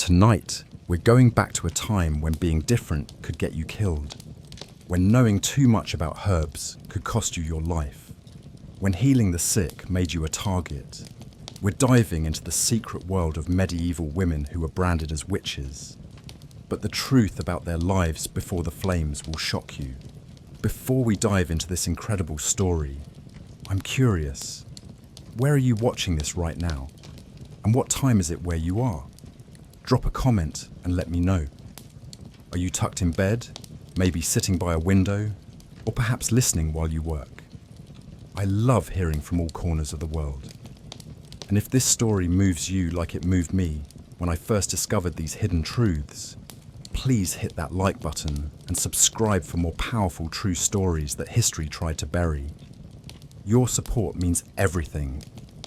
Tonight, we're going back to a time when being different could get you killed, when knowing too much about herbs could cost you your life, when healing the sick made you a target. We're diving into the secret world of medieval women who were branded as witches. But the truth about their lives before the flames will shock you. Before we dive into this incredible story, I'm curious, where are you watching this right now? And what time is it where you are? Drop a comment and let me know. Are you tucked in bed, maybe sitting by a window, or perhaps listening while you work? I love hearing from all corners of the world. And if this story moves you like it moved me when I first discovered these hidden truths, please hit that like button and subscribe for more powerful true stories that history tried to bury. Your support means everything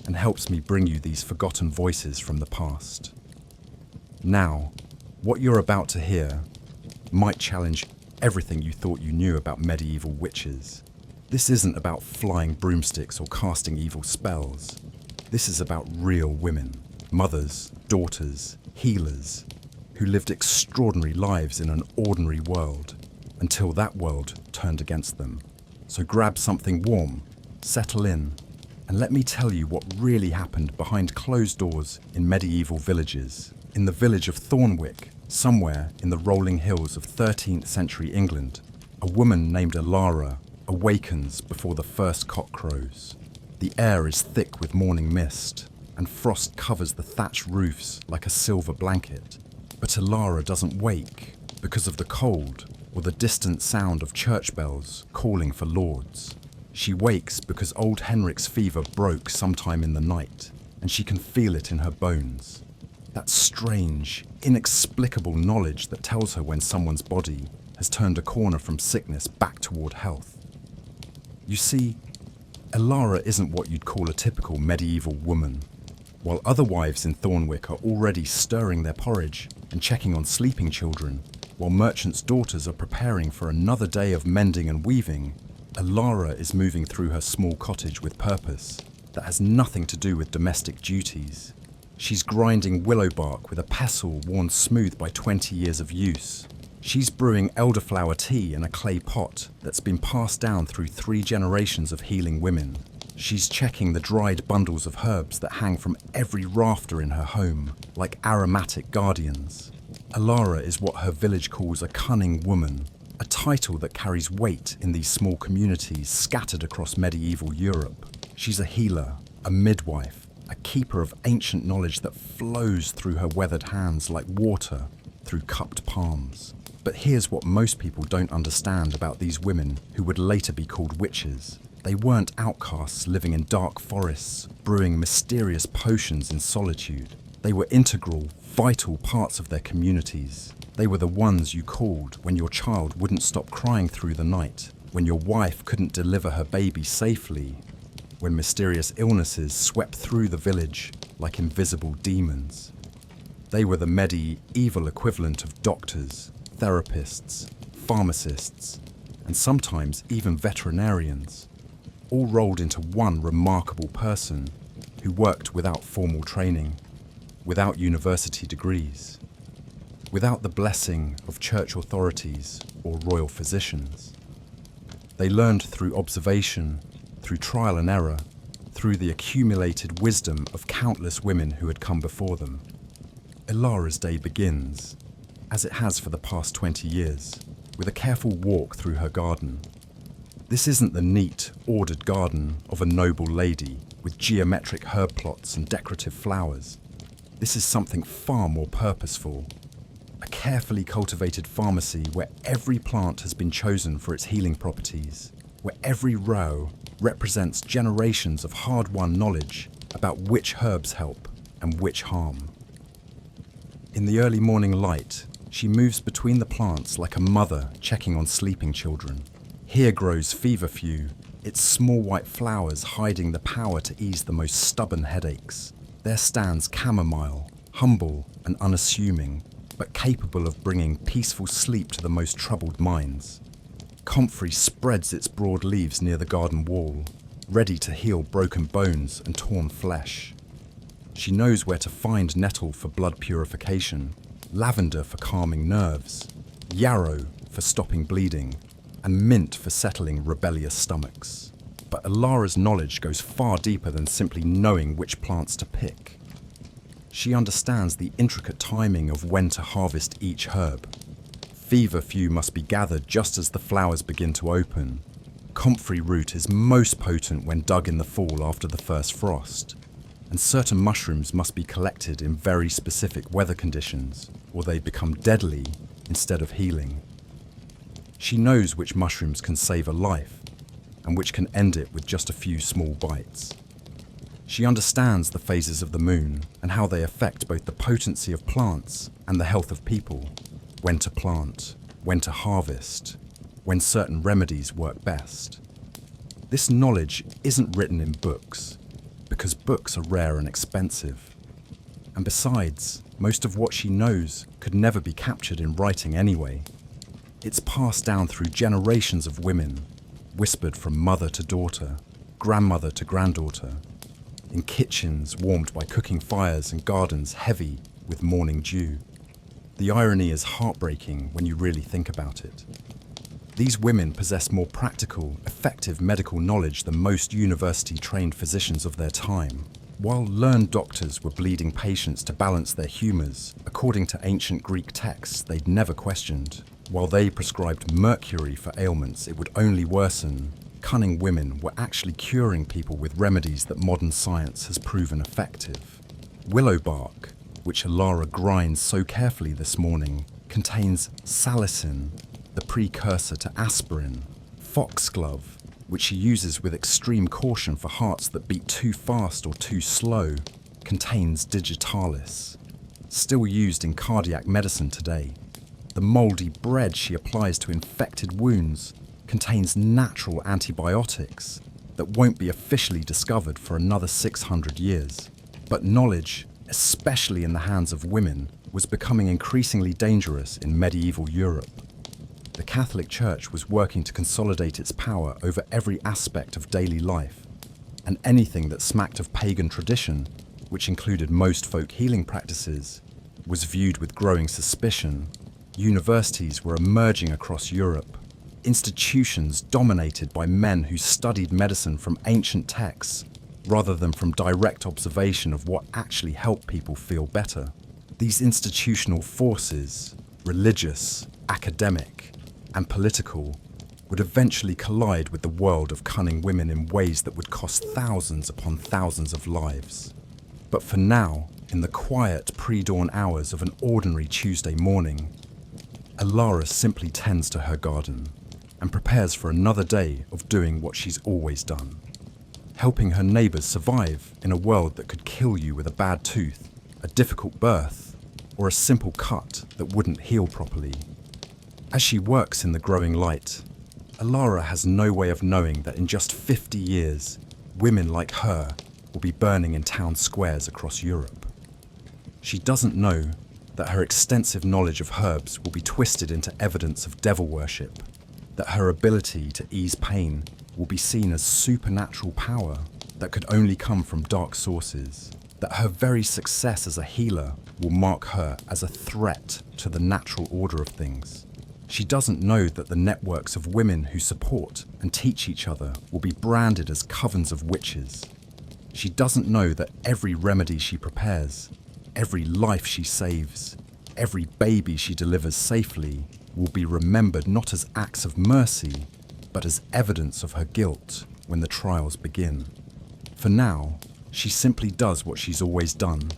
and helps me bring you these forgotten voices from the past. Now, what you're about to hear might challenge everything you thought you knew about medieval witches. This isn't about flying broomsticks or casting evil spells. This is about real women, mothers, daughters, healers, who lived extraordinary lives in an ordinary world until that world turned against them. So grab something warm, settle in, and let me tell you what really happened behind closed doors in medieval villages. In the village of Thornwick, somewhere in the rolling hills of 13th century England, a woman named Alara awakens before the first cock crows. The air is thick with morning mist, and frost covers the thatched roofs like a silver blanket. But Alara doesn't wake because of the cold or the distant sound of church bells calling for lords. She wakes because old Henrik's fever broke sometime in the night, and she can feel it in her bones. That strange, inexplicable knowledge that tells her when someone's body has turned a corner from sickness back toward health. You see, Alara isn't what you'd call a typical medieval woman. While other wives in Thornwick are already stirring their porridge and checking on sleeping children, while merchants' daughters are preparing for another day of mending and weaving, Alara is moving through her small cottage with purpose that has nothing to do with domestic duties. She's grinding willow bark with a pestle worn smooth by 20 years of use. She's brewing elderflower tea in a clay pot that's been passed down through 3 generations of healing women. She's checking the dried bundles of herbs that hang from every rafter in her home, like aromatic guardians. Alara is what her village calls a cunning woman, a title that carries weight in these small communities scattered across medieval Europe. She's a healer, a midwife, a keeper of ancient knowledge that flows through her weathered hands like water through cupped palms. But here's what most people don't understand about these women who would later be called witches. They weren't outcasts living in dark forests, brewing mysterious potions in solitude. They were integral, vital parts of their communities. They were the ones you called when your child wouldn't stop crying through the night, when your wife couldn't deliver her baby safely, when mysterious illnesses swept through the village like invisible demons. They were the medieval equivalent of doctors, therapists, pharmacists, and sometimes even veterinarians, all rolled into one remarkable person who worked without formal training, without university degrees, without the blessing of church authorities or royal physicians. They learned through observation, through trial and error, through the accumulated wisdom of countless women who had come before them. Alara's day begins, as it has for the past 20 years, with a careful walk through her garden. This isn't the neat, ordered garden of a noble lady with geometric herb plots and decorative flowers. This is something far more purposeful. A carefully cultivated pharmacy where every plant has been chosen for its healing properties, where every row represents generations of hard-won knowledge about which herbs help and which harm. In the early morning light, she moves between the plants like a mother checking on sleeping children. Here grows feverfew, its small white flowers hiding the power to ease the most stubborn headaches. There stands chamomile, humble and unassuming, but capable of bringing peaceful sleep to the most troubled minds. Comfrey spreads its broad leaves near the garden wall, ready to heal broken bones and torn flesh. She knows where to find nettle for blood purification, lavender for calming nerves, yarrow for stopping bleeding, and mint for settling rebellious stomachs. But Alara's knowledge goes far deeper than simply knowing which plants to pick. She understands the intricate timing of when to harvest each herb. Feverfew must be gathered just as the flowers begin to open. Comfrey root is most potent when dug in the fall after the first frost. And certain mushrooms must be collected in very specific weather conditions, or they become deadly instead of healing. She knows which mushrooms can save a life, and which can end it with just a few small bites. She understands the phases of the moon and how they affect both the potency of plants and the health of people. When to plant, when to harvest, when certain remedies work best. This knowledge isn't written in books, because books are rare and expensive. And besides, most of what she knows could never be captured in writing anyway. It's passed down through generations of women, whispered from mother to daughter, grandmother to granddaughter, in kitchens warmed by cooking fires and gardens heavy with morning dew. The irony is heartbreaking when you really think about it. These women possess more practical, effective medical knowledge than most university-trained physicians of their time. While learned doctors were bleeding patients to balance their humours, according to ancient Greek texts they'd never questioned, while they prescribed mercury for ailments it would only worsen, cunning women were actually curing people with remedies that modern science has proven effective. Willow bark, which Alara grinds so carefully this morning, contains salicin, the precursor to aspirin. Foxglove, which she uses with extreme caution for hearts that beat too fast or too slow, contains digitalis, still used in cardiac medicine today. The mouldy bread she applies to infected wounds contains natural antibiotics that won't be officially discovered for another 600 years. But knowledge, especially in the hands of women, was becoming increasingly dangerous in medieval Europe. The Catholic Church was working to consolidate its power over every aspect of daily life, and anything that smacked of pagan tradition, which included most folk healing practices, was viewed with growing suspicion. Universities were emerging across Europe, institutions dominated by men who studied medicine from ancient texts rather than from direct observation of what actually helped people feel better. These institutional forces, religious, academic, and political, would eventually collide with the world of cunning women in ways that would cost thousands upon thousands of lives. But for now, in the quiet pre-dawn hours of an ordinary Tuesday morning, Alara simply tends to her garden and prepares for another day of doing what she's always done, helping her neighbours survive in a world that could kill you with a bad tooth, a difficult birth, or a simple cut that wouldn't heal properly. As she works in the growing light, Alara has no way of knowing that in just 50 years, women like her will be burning in town squares across Europe. She doesn't know that her extensive knowledge of herbs will be twisted into evidence of devil worship, that her ability to ease pain will be seen as supernatural power that could only come from dark sources, that her very success as a healer will mark her as a threat to the natural order of things. She doesn't know that the networks of women who support and teach each other will be branded as covens of witches. She doesn't know that every remedy she prepares, every life she saves, every baby she delivers safely will be remembered not as acts of mercy, but as evidence of her guilt when the trials begin. For now, she simply does what she's always done,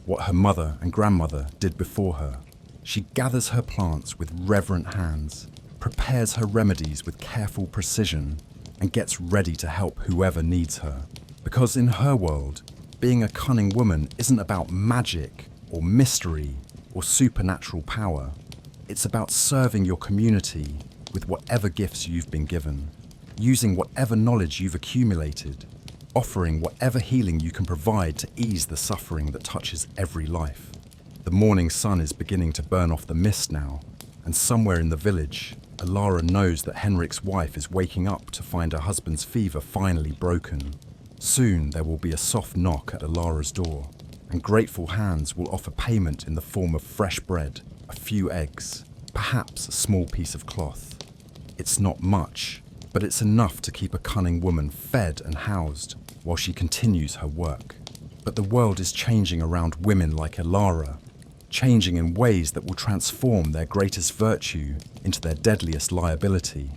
what her mother and grandmother did before her. She gathers her plants with reverent hands, prepares her remedies with careful precision, and gets ready to help whoever needs her. Because in her world, being a cunning woman isn't about magic or mystery or supernatural power. It's about serving your community with whatever gifts you've been given, using whatever knowledge you've accumulated, offering whatever healing you can provide to ease the suffering that touches every life. The morning sun is beginning to burn off the mist now, and somewhere in the village, Alara knows that Henrik's wife is waking up to find her husband's fever finally broken. Soon there will be a soft knock at Alara's door. and grateful hands will offer payment in the form of fresh bread, a few eggs, perhaps a small piece of cloth. It's not much, but it's enough to keep a cunning woman fed and housed while she continues her work. But the world is changing around women like Ilara, changing in ways that will transform their greatest virtue into their deadliest liability.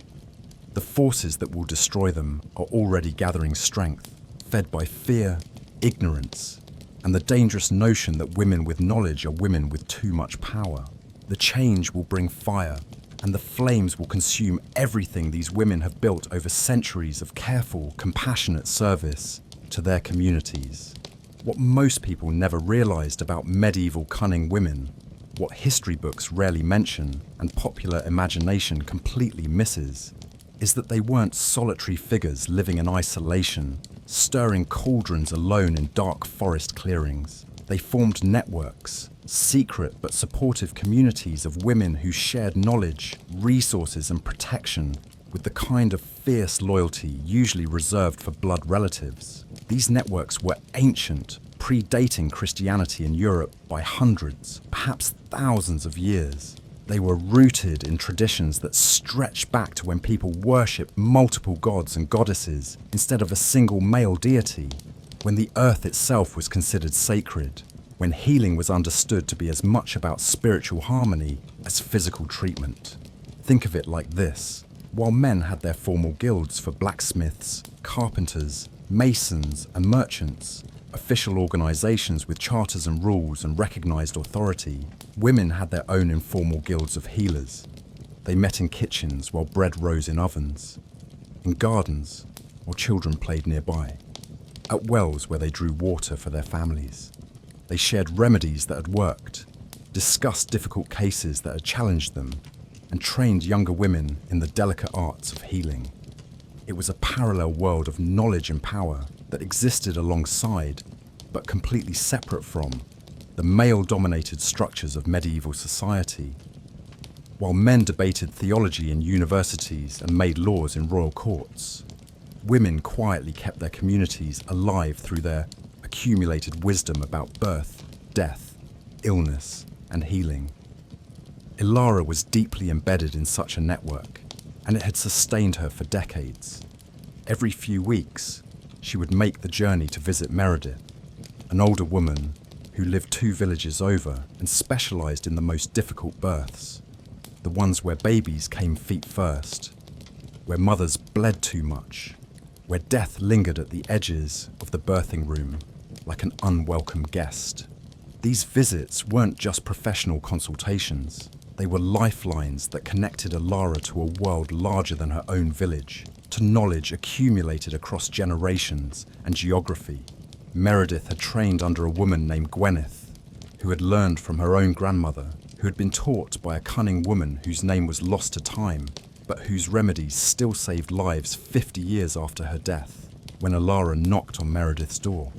The forces that will destroy them are already gathering strength, fed by fear, ignorance, and the dangerous notion that women with knowledge are women with too much power. The change will bring fire, and the flames will consume everything these women have built over centuries of careful, compassionate service to their communities. What most people never realized about medieval cunning women, what history books rarely mention and popular imagination completely misses, is that they weren't solitary figures living in isolation, stirring cauldrons alone in dark forest clearings. They formed networks, secret but supportive communities of women who shared knowledge, resources and protection with the kind of fierce loyalty usually reserved for blood relatives. These networks were ancient, predating Christianity in Europe by hundreds, perhaps thousands of years. They were rooted in traditions that stretched back to when people worshipped multiple gods and goddesses instead of a single male deity, when the earth itself was considered sacred, when healing was understood to be as much about spiritual harmony as physical treatment. Think of it like this. While men had their formal guilds for blacksmiths, carpenters, masons, and merchants, official organizations with charters and rules and recognized authority, women had their own informal guilds of healers. They met in kitchens while bread rose in ovens, in gardens while children played nearby, at wells where they drew water for their families. They shared remedies that had worked, discussed difficult cases that had challenged them, and trained younger women in the delicate arts of healing. It was a parallel world of knowledge and power that existed alongside, but completely separate from, the male-dominated structures of medieval society. While men debated theology in universities and made laws in royal courts, women quietly kept their communities alive through their accumulated wisdom about birth, death, illness, and healing. Ilara was deeply embedded in such a network, and it had sustained her for decades. Every few weeks, she would make the journey to visit Meredith, an older woman who lived 2 villages over and specialized in the most difficult births, the ones where babies came feet first, where mothers bled too much, where death lingered at the edges of the birthing room like an unwelcome guest. These visits weren't just professional consultations. They were lifelines that connected Ilara to a world larger than her own village, to knowledge accumulated across generations and geography. Meredith had trained under a woman named Gwyneth, who had learned from her own grandmother, who had been taught by a cunning woman whose name was lost to time, but whose remedies still saved lives 50 years after her death. When Ilara knocked on Meredith's door,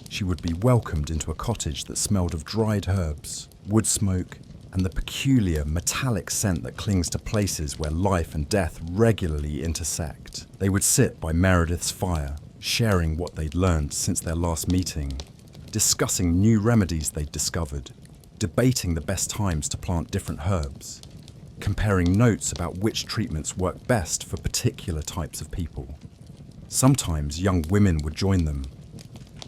she would be welcomed into a cottage that smelled of dried herbs, wood smoke, and the peculiar metallic scent that clings to places where life and death regularly intersect. They would sit by Meredith's fire, sharing what they'd learned since their last meeting, discussing new remedies they'd discovered, debating the best times to plant different herbs, comparing notes about which treatments work best for particular types of people. Sometimes young women would join them,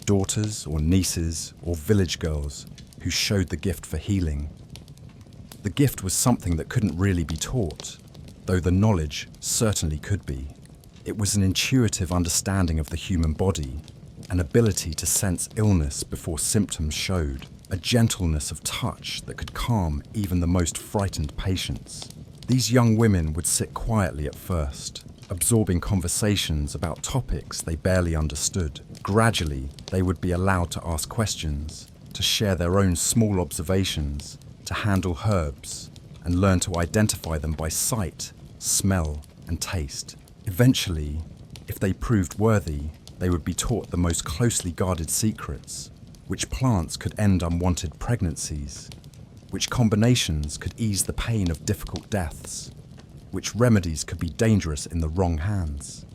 daughters or nieces or village girls who showed the gift for healing. The gift was something that couldn't really be taught, though the knowledge certainly could be. It was an intuitive understanding of the human body, an ability to sense illness before symptoms showed, a gentleness of touch that could calm even the most frightened patients. These young women would sit quietly at first, absorbing conversations about topics they barely understood. Gradually, they would be allowed to ask questions, to share their own small observations, to handle herbs, and learn to identify them by sight, smell, and taste. Eventually, if they proved worthy, they would be taught the most closely guarded secrets, which plants could end unwanted pregnancies, which combinations could ease the pain of difficult deaths, which remedies could be dangerous in the wrong hands.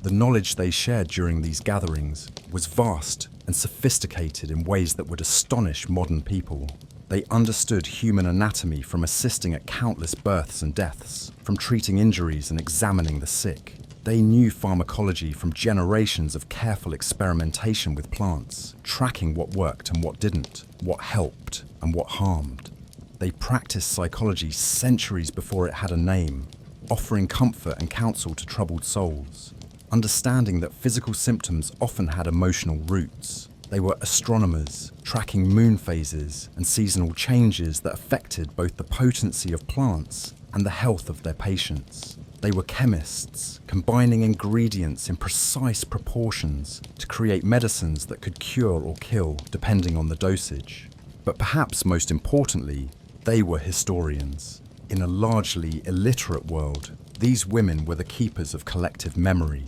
The knowledge they shared during these gatherings was vast and sophisticated in ways that would astonish modern people. They understood human anatomy from assisting at countless births and deaths, from treating injuries and examining the sick. They knew pharmacology from generations of careful experimentation with plants, tracking what worked and what didn't, what helped and what harmed. They practiced psychology centuries before it had a name, offering comfort and counsel to troubled souls. Understanding that physical symptoms often had emotional roots. They were astronomers, tracking moon phases and seasonal changes that affected both the potency of plants and the health of their patients. They were chemists, combining ingredients in precise proportions to create medicines that could cure or kill depending on the dosage. But perhaps most importantly, they were historians. In a largely illiterate world, these women were the keepers of collective memory.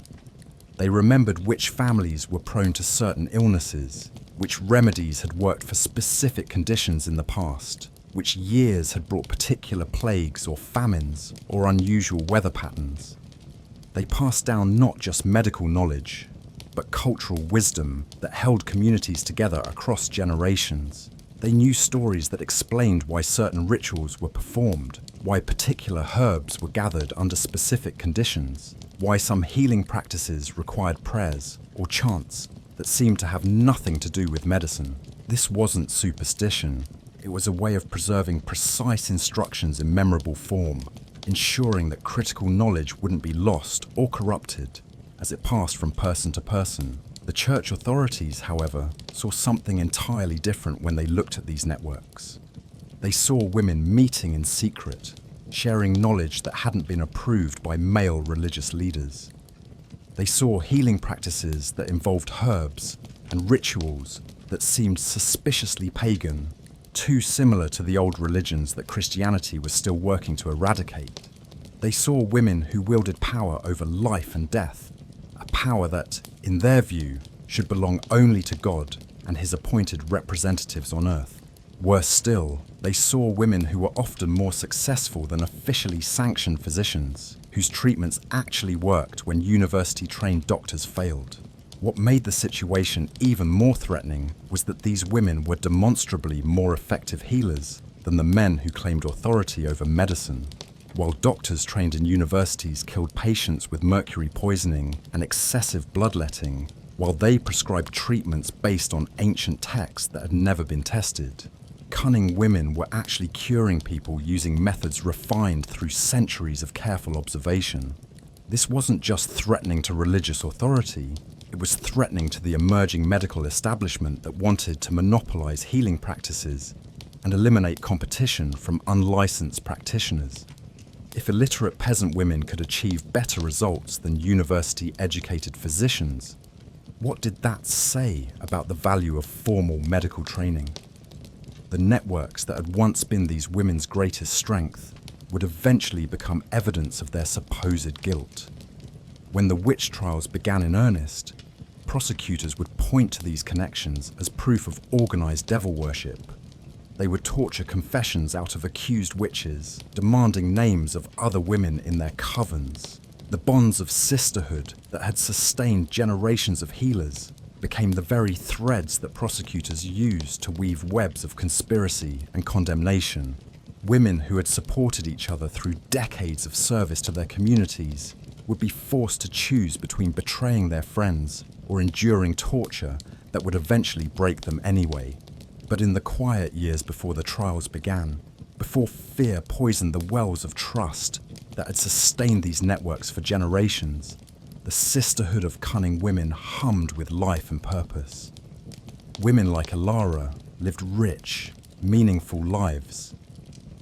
They remembered which families were prone to certain illnesses, which remedies had worked for specific conditions in the past, which years had brought particular plagues or famines or unusual weather patterns. They passed down not just medical knowledge, but cultural wisdom that held communities together across generations. They knew stories that explained why certain rituals were performed, why particular herbs were gathered under specific conditions, why some healing practices required prayers or chants that seemed to have nothing to do with medicine. This wasn't superstition. It was a way of preserving precise instructions in memorable form, ensuring that critical knowledge wouldn't be lost or corrupted as it passed from person to person. The church authorities, however, saw something entirely different when they looked at these networks. They saw women meeting in secret, sharing knowledge that hadn't been approved by male religious leaders. They saw healing practices that involved herbs and rituals that seemed suspiciously pagan, too similar to the old religions that Christianity was still working to eradicate. They saw women who wielded power over life and death, a power that, in their view, should belong only to God and his appointed representatives on earth. Worse still, they saw women who were often more successful than officially sanctioned physicians, whose treatments actually worked when university-trained doctors failed. What made the situation even more threatening was that these women were demonstrably more effective healers than the men who claimed authority over medicine. While doctors trained in universities killed patients with mercury poisoning and excessive bloodletting, while they prescribed treatments based on ancient texts that had never been tested, cunning women were actually curing people using methods refined through centuries of careful observation. This wasn't just threatening to religious authority, it was threatening to the emerging medical establishment that wanted to monopolize healing practices and eliminate competition from unlicensed practitioners. If illiterate peasant women could achieve better results than university-educated physicians, what did that say about the value of formal medical training? The networks that had once been these women's greatest strength would eventually become evidence of their supposed guilt. When the witch trials began in earnest, prosecutors would point to these connections as proof of organized devil worship. They would torture confessions out of accused witches, demanding names of other women in their covens. The bonds of sisterhood that had sustained generations of healers became the very threads that prosecutors used to weave webs of conspiracy and condemnation. Women who had supported each other through decades of service to their communities would be forced to choose between betraying their friends or enduring torture that would eventually break them anyway. But in the quiet years before the trials began, before fear poisoned the wells of trust that had sustained these networks for generations, the sisterhood of cunning women hummed with life and purpose. Women like Alara lived rich, meaningful lives,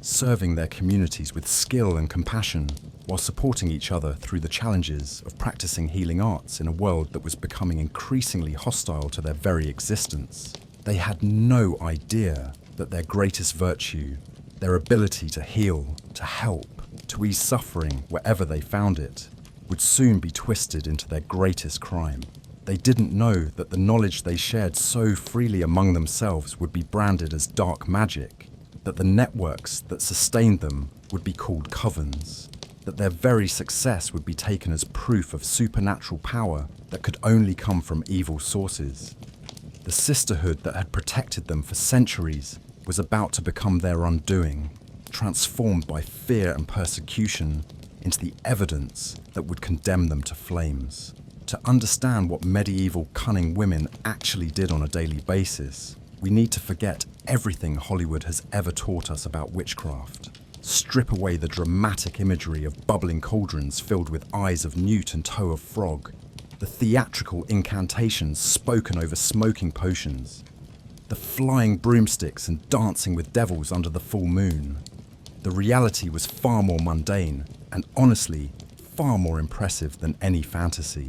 serving their communities with skill and compassion, while supporting each other through the challenges of practicing healing arts in a world that was becoming increasingly hostile to their very existence. They had no idea that their greatest virtue, their ability to heal, to help, to ease suffering wherever they found it, would soon be twisted into their greatest crime. They didn't know that the knowledge they shared so freely among themselves would be branded as dark magic, that the networks that sustained them would be called covens, that their very success would be taken as proof of supernatural power that could only come from evil sources. The sisterhood that had protected them for centuries was about to become their undoing, transformed by fear and persecution into the evidence that would condemn them to flames. To understand what medieval cunning women actually did on a daily basis, we need to forget everything Hollywood has ever taught us about witchcraft. Strip away the dramatic imagery of bubbling cauldrons filled with eyes of newt and toe of frog, the theatrical incantations spoken over smoking potions, the flying broomsticks and dancing with devils under the full moon. The reality was far more mundane and, honestly, far more impressive than any fantasy.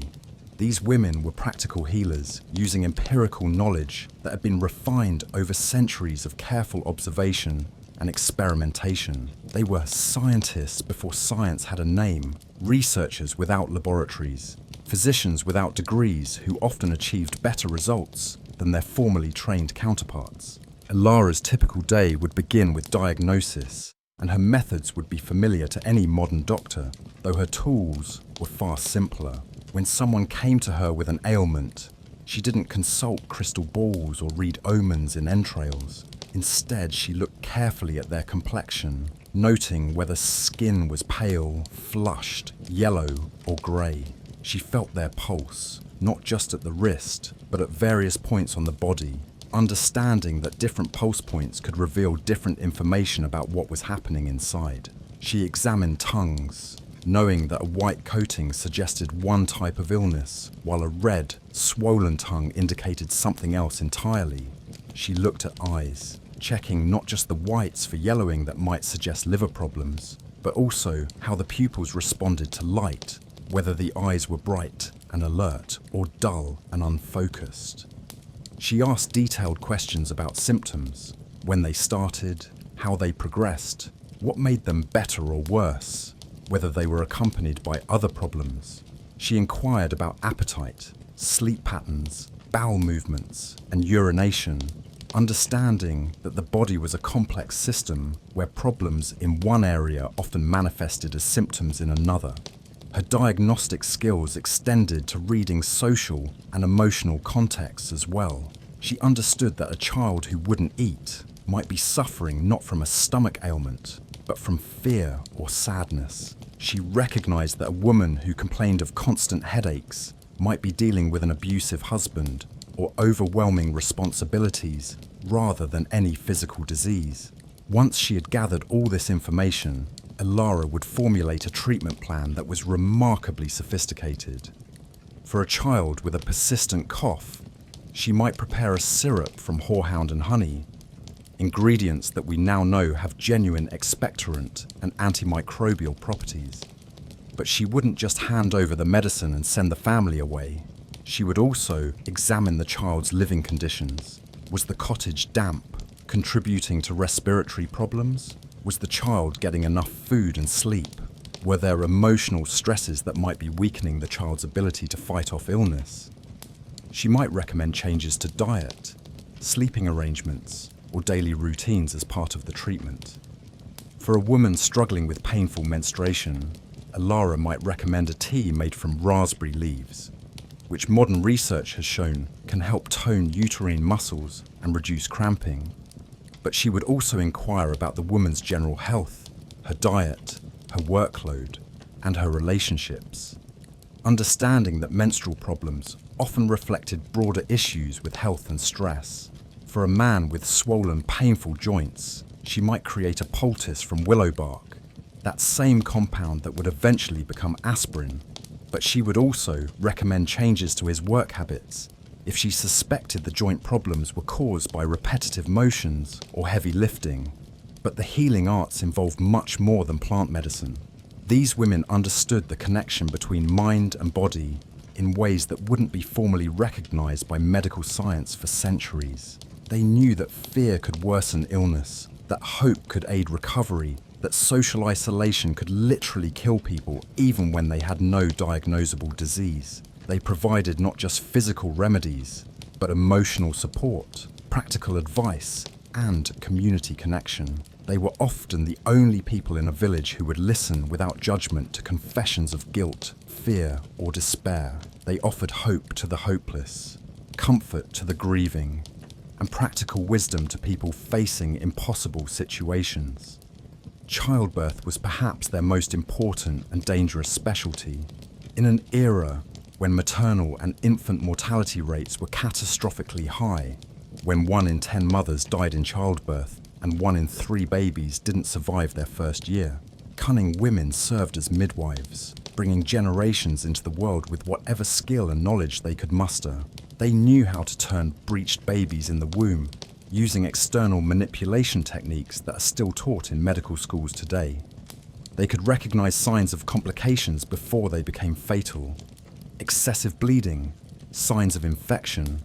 These women were practical healers using empirical knowledge that had been refined over centuries of careful observation and experimentation. They were scientists before science had a name, researchers without laboratories, physicians without degrees who often achieved better results than their formerly trained counterparts. Ilara's typical day would begin with diagnosis, and her methods would be familiar to any modern doctor, though her tools were far simpler. When someone came to her with an ailment, she didn't consult crystal balls or read omens in entrails. Instead, she looked carefully at their complexion, noting whether skin was pale, flushed, yellow, or grey. She felt their pulse, not just at the wrist, but at various points on the body, understanding that different pulse points could reveal different information about what was happening inside. She examined tongues, knowing that a white coating suggested one type of illness, while a red, swollen tongue indicated something else entirely. She looked at eyes, checking not just the whites for yellowing that might suggest liver problems, but also how the pupils responded to light, whether the eyes were bright and alert or dull and unfocused. She asked detailed questions about symptoms, when they started, how they progressed, what made them better or worse, whether they were accompanied by other problems. She inquired about appetite, sleep patterns, bowel movements, and urination, understanding that the body was a complex system where problems in one area often manifested as symptoms in another. Her diagnostic skills extended to reading social and emotional contexts as well. She understood that a child who wouldn't eat might be suffering not from a stomach ailment, but from fear or sadness. She recognized that a woman who complained of constant headaches might be dealing with an abusive husband or overwhelming responsibilities rather than any physical disease. Once she had gathered all this information, Ilara would formulate a treatment plan that was remarkably sophisticated. For a child with a persistent cough, she might prepare a syrup from horehound and honey, ingredients that we now know have genuine expectorant and antimicrobial properties. But she wouldn't just hand over the medicine and send the family away. She would also examine the child's living conditions. Was the cottage damp, contributing to respiratory problems? Was the child getting enough food and sleep? Were there emotional stresses that might be weakening the child's ability to fight off illness? She might recommend changes to diet, sleeping arrangements, or daily routines as part of the treatment. For a woman struggling with painful menstruation, Ilara might recommend a tea made from raspberry leaves, which modern research has shown can help tone uterine muscles and reduce cramping. But she would also inquire about the woman's general health, her diet, her workload, and her relationships. Understanding that menstrual problems often reflected broader issues with health and stress. For a man with swollen, painful joints, she might create a poultice from willow bark, that same compound that would eventually become aspirin. But she would also recommend changes to his work habits if she suspected the joint problems were caused by repetitive motions or heavy lifting. But the healing arts involved much more than plant medicine. These women understood the connection between mind and body in ways that wouldn't be formally recognized by medical science for centuries. They knew that fear could worsen illness, that hope could aid recovery, that social isolation could literally kill people even when they had no diagnosable disease. They provided not just physical remedies, but emotional support, practical advice, and community connection. They were often the only people in a village who would listen without judgment to confessions of guilt, fear, or despair. They offered hope to the hopeless. comfort to the grieving, and practical wisdom to people facing impossible situations. Childbirth was perhaps their most important and dangerous specialty. In an era when maternal and infant mortality rates were catastrophically high, when 1 in 10 mothers died in childbirth and 1 in 3 babies didn't survive their first year, cunning women served as midwives, bringing generations into the world with whatever skill and knowledge they could muster. They knew how to turn breached babies in the womb, using external manipulation techniques that are still taught in medical schools today. They could recognize signs of complications before they became fatal. Excessive bleeding, signs of infection,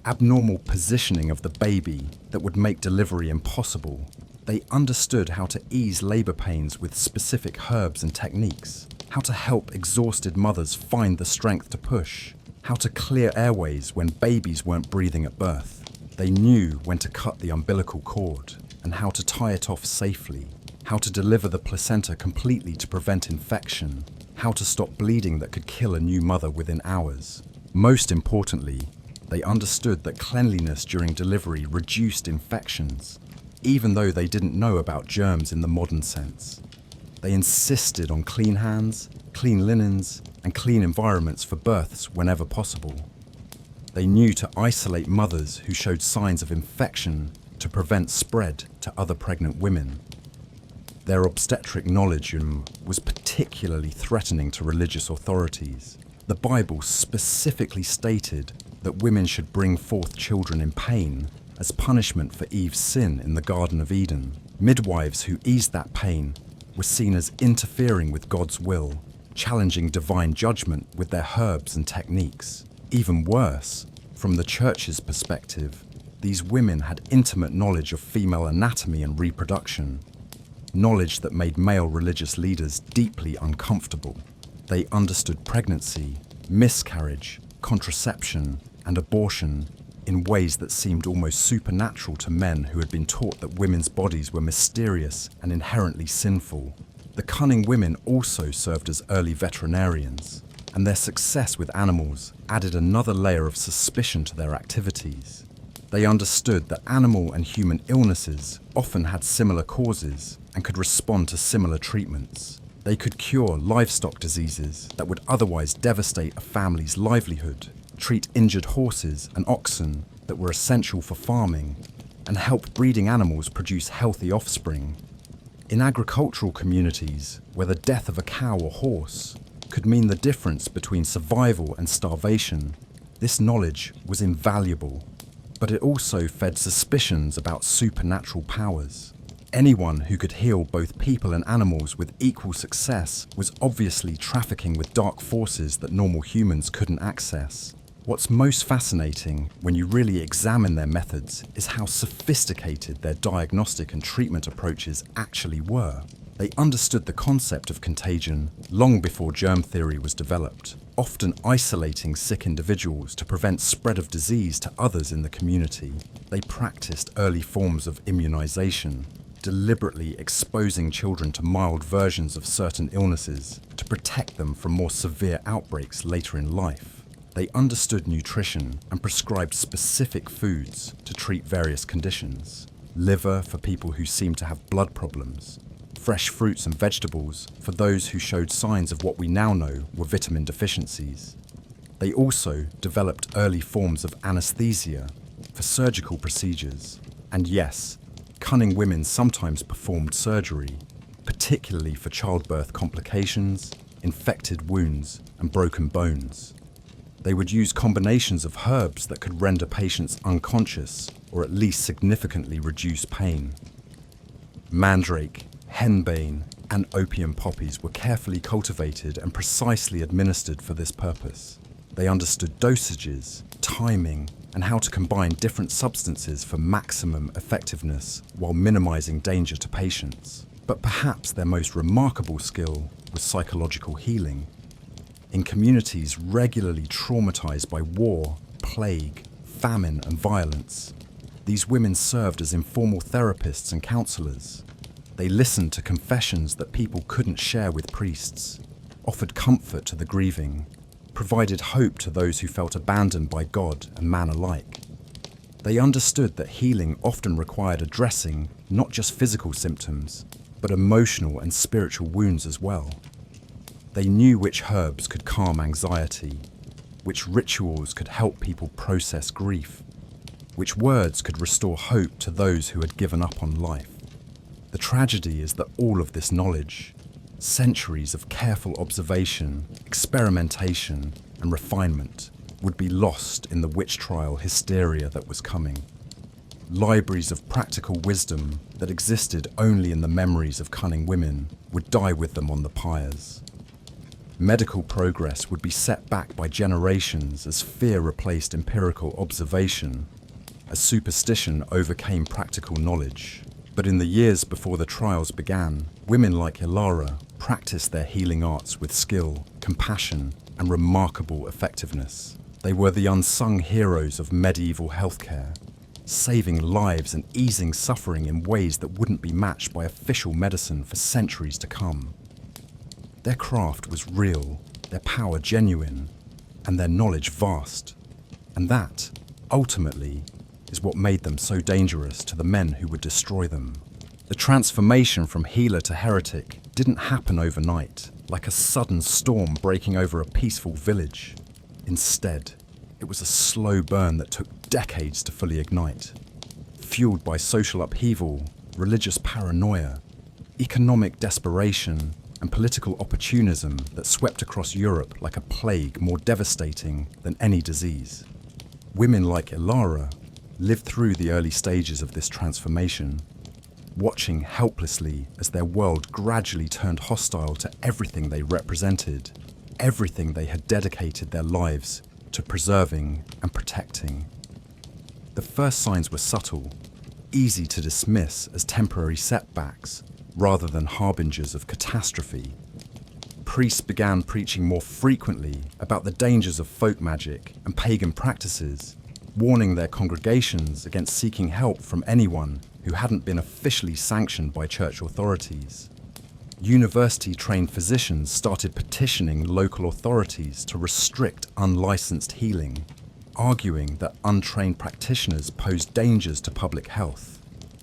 abnormal positioning of the baby that would make delivery impossible. They understood how to ease labor pains with specific herbs and techniques, how to help exhausted mothers find the strength to push, how to clear airways when babies weren't breathing at birth. They knew when to cut the umbilical cord and how to tie it off safely, how to deliver the placenta completely to prevent infection, how to stop bleeding that could kill a new mother within hours. Most importantly, they understood that cleanliness during delivery reduced infections, even though they didn't know about germs in the modern sense. They insisted on clean hands, clean linens, and clean environments for births whenever possible. They knew to isolate mothers who showed signs of infection to prevent spread to other pregnant women. Their obstetric knowledge was particularly threatening to religious authorities. The Bible specifically stated that women should bring forth children in pain as punishment for Eve's sin in the Garden of Eden. Midwives who eased that pain were seen as interfering with God's will, challenging divine judgment with their herbs and techniques. Even worse, from the church's perspective, these women had intimate knowledge of female anatomy and reproduction, knowledge that made male religious leaders deeply uncomfortable. They understood pregnancy, miscarriage, contraception, and abortion in ways that seemed almost supernatural to men who had been taught that women's bodies were mysterious and inherently sinful. The cunning women also served as early veterinarians, and their success with animals added another layer of suspicion to their activities. They understood that animal and human illnesses often had similar causes and could respond to similar treatments. They could cure livestock diseases that would otherwise devastate a family's livelihood, treat injured horses and oxen that were essential for farming, and help breeding animals produce healthy offspring. In agricultural communities, where the death of a cow or horse could mean the difference between survival and starvation, this knowledge was invaluable, but it also fed suspicions about supernatural powers. Anyone who could heal both people and animals with equal success was obviously trafficking with dark forces that normal humans couldn't access. What's most fascinating when you really examine their methods is how sophisticated their diagnostic and treatment approaches actually were. They understood the concept of contagion long before germ theory was developed, often isolating sick individuals to prevent spread of disease to others in the community. They practiced early forms of immunization, deliberately exposing children to mild versions of certain illnesses to protect them from more severe outbreaks later in life. They understood nutrition and prescribed specific foods to treat various conditions. Liver for people who seemed to have blood problems, fresh fruits and vegetables for those who showed signs of what we now know were vitamin deficiencies. They also developed early forms of anesthesia for surgical procedures. And yes, cunning women sometimes performed surgery, particularly for childbirth complications, infected wounds, and broken bones. They would use combinations of herbs that could render patients unconscious or at least significantly reduce pain. Mandrake, henbane, and opium poppies were carefully cultivated and precisely administered for this purpose. They understood dosages, timing, and how to combine different substances for maximum effectiveness while minimizing danger to patients. But perhaps their most remarkable skill was psychological healing. In communities regularly traumatized by war, plague, famine, and violence, these women served as informal therapists and counselors. They listened to confessions that people couldn't share with priests, offered comfort to the grieving, provided hope to those who felt abandoned by God and man alike. They understood that healing often required addressing not just physical symptoms, but emotional and spiritual wounds as well. They knew which herbs could calm anxiety, which rituals could help people process grief, which words could restore hope to those who had given up on life. The tragedy is that all of this knowledge, centuries of careful observation, experimentation, and refinement, would be lost in the witch trial hysteria that was coming. Libraries of practical wisdom that existed only in the memories of cunning women would die with them on the pyres. Medical progress would be set back by generations as fear replaced empirical observation, as superstition overcame practical knowledge. But in the years before the trials began, women like Ilara practiced their healing arts with skill, compassion, and remarkable effectiveness. They were the unsung heroes of medieval healthcare, saving lives and easing suffering in ways that wouldn't be matched by official medicine for centuries to come. Their craft was real, their power genuine, and their knowledge vast. And that, ultimately, is what made them so dangerous to the men who would destroy them. The transformation from healer to heretic didn't happen overnight, like a sudden storm breaking over a peaceful village. Instead, it was a slow burn that took decades to fully ignite, fueled by social upheaval, religious paranoia, economic desperation, and political opportunism that swept across Europe like a plague more devastating than any disease. Women like Ilara lived through the early stages of this transformation, watching helplessly as their world gradually turned hostile to everything they represented, everything they had dedicated their lives to preserving and protecting. The first signs were subtle, easy to dismiss as temporary setbacks rather than harbingers of catastrophe. Priests began preaching more frequently about the dangers of folk magic and pagan practices, warning their congregations against seeking help from anyone who hadn't been officially sanctioned by church authorities. University-trained physicians started petitioning local authorities to restrict unlicensed healing, arguing that untrained practitioners posed dangers to public health.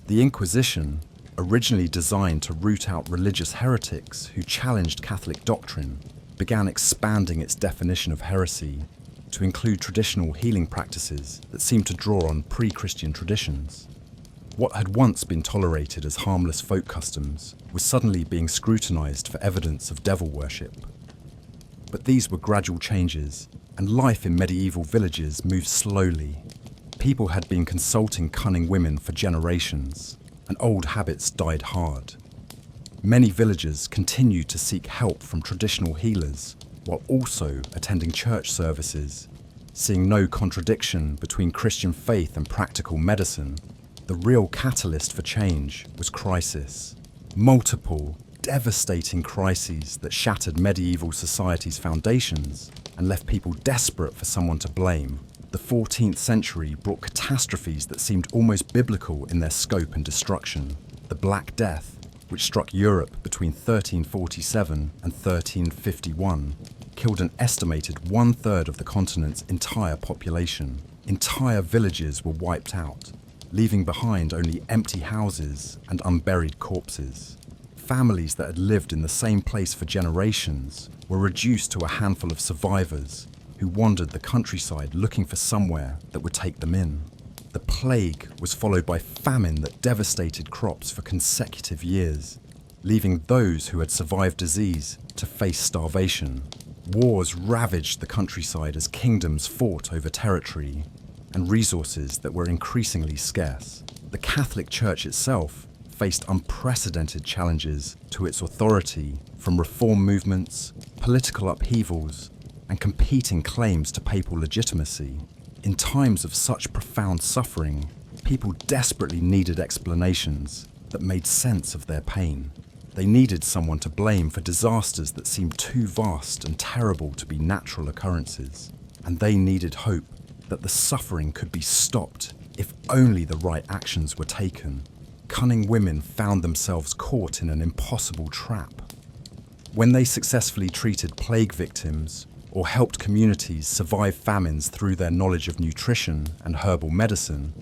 The Inquisition, originally designed to root out religious heretics who challenged Catholic doctrine, began expanding its definition of heresy to include traditional healing practices that seemed to draw on pre-Christian traditions. What had once been tolerated as harmless folk customs was suddenly being scrutinized for evidence of devil worship. But these were gradual changes, and life in medieval villages moved slowly. People had been consulting cunning women for generations, and old habits died hard. Many villagers continued to seek help from traditional healers, while also attending church services, seeing no contradiction between Christian faith and practical medicine. The real catalyst for change was crisis. Multiple, devastating crises that shattered medieval society's foundations and left people desperate for someone to blame. The 14th century brought catastrophes that seemed almost biblical in their scope and destruction. The Black Death, which struck Europe between 1347 and 1351, killed an estimated 1/3 of the continent's entire population. Entire villages were wiped out, leaving behind only empty houses and unburied corpses. Families that had lived in the same place for generations were reduced to a handful of survivors who wandered the countryside looking for somewhere that would take them in. The plague was followed by famine that devastated crops for consecutive years, leaving those who had survived disease to face starvation. Wars ravaged the countryside as kingdoms fought over territory and resources that were increasingly scarce. The Catholic Church itself faced unprecedented challenges to its authority from reform movements, political upheavals, and competing claims to papal legitimacy. In times of such profound suffering, people desperately needed explanations that made sense of their pain. They needed someone to blame for disasters that seemed too vast and terrible to be natural occurrences. And they needed hope that the suffering could be stopped if only the right actions were taken. Cunning women found themselves caught in an impossible trap. When they successfully treated plague victims or helped communities survive famines through their knowledge of nutrition and herbal medicine,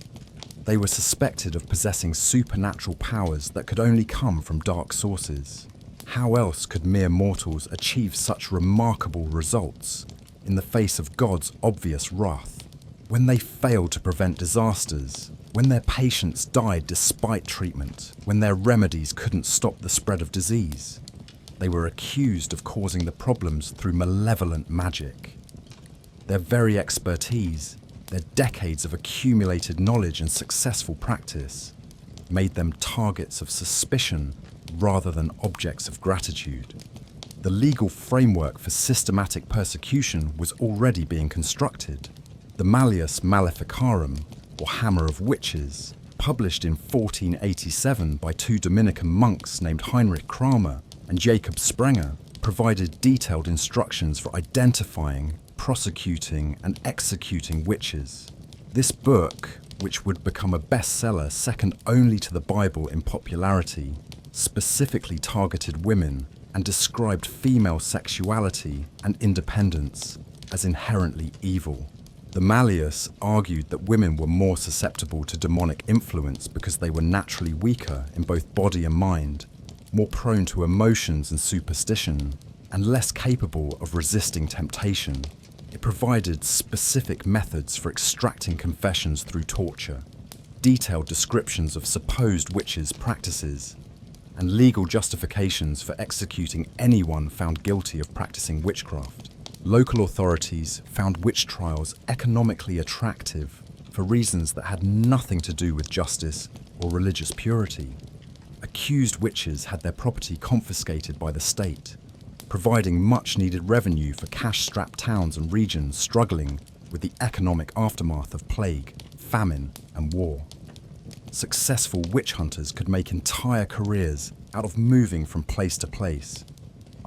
they were suspected of possessing supernatural powers that could only come from dark sources. How else could mere mortals achieve such remarkable results in the face of God's obvious wrath? When they failed to prevent disasters, when their patients died despite treatment, when their remedies couldn't stop the spread of disease, they were accused of causing the problems through malevolent magic. Their very expertise, their decades of accumulated knowledge and successful practice, made them targets of suspicion rather than objects of gratitude. The legal framework for systematic persecution was already being constructed. The Malleus Maleficarum, or Hammer of Witches, published in 1487 by two Dominican monks named Heinrich Kramer and Jacob Sprenger, provided detailed instructions for identifying, prosecuting, and executing witches. This book, which would become a bestseller second only to the Bible in popularity, specifically targeted women and described female sexuality and independence as inherently evil. The Malleus argued that women were more susceptible to demonic influence because they were naturally weaker in both body and mind, more prone to emotions and superstition, and less capable of resisting temptation. It provided specific methods for extracting confessions through torture, detailed descriptions of supposed witches' practices, and legal justifications for executing anyone found guilty of practicing witchcraft. Local authorities found witch trials economically attractive for reasons that had nothing to do with justice or religious purity. Accused witches had their property confiscated by the state, providing much-needed revenue for cash-strapped towns and regions struggling with the economic aftermath of plague, famine, and war. Successful witch hunters could make entire careers out of moving from place to place,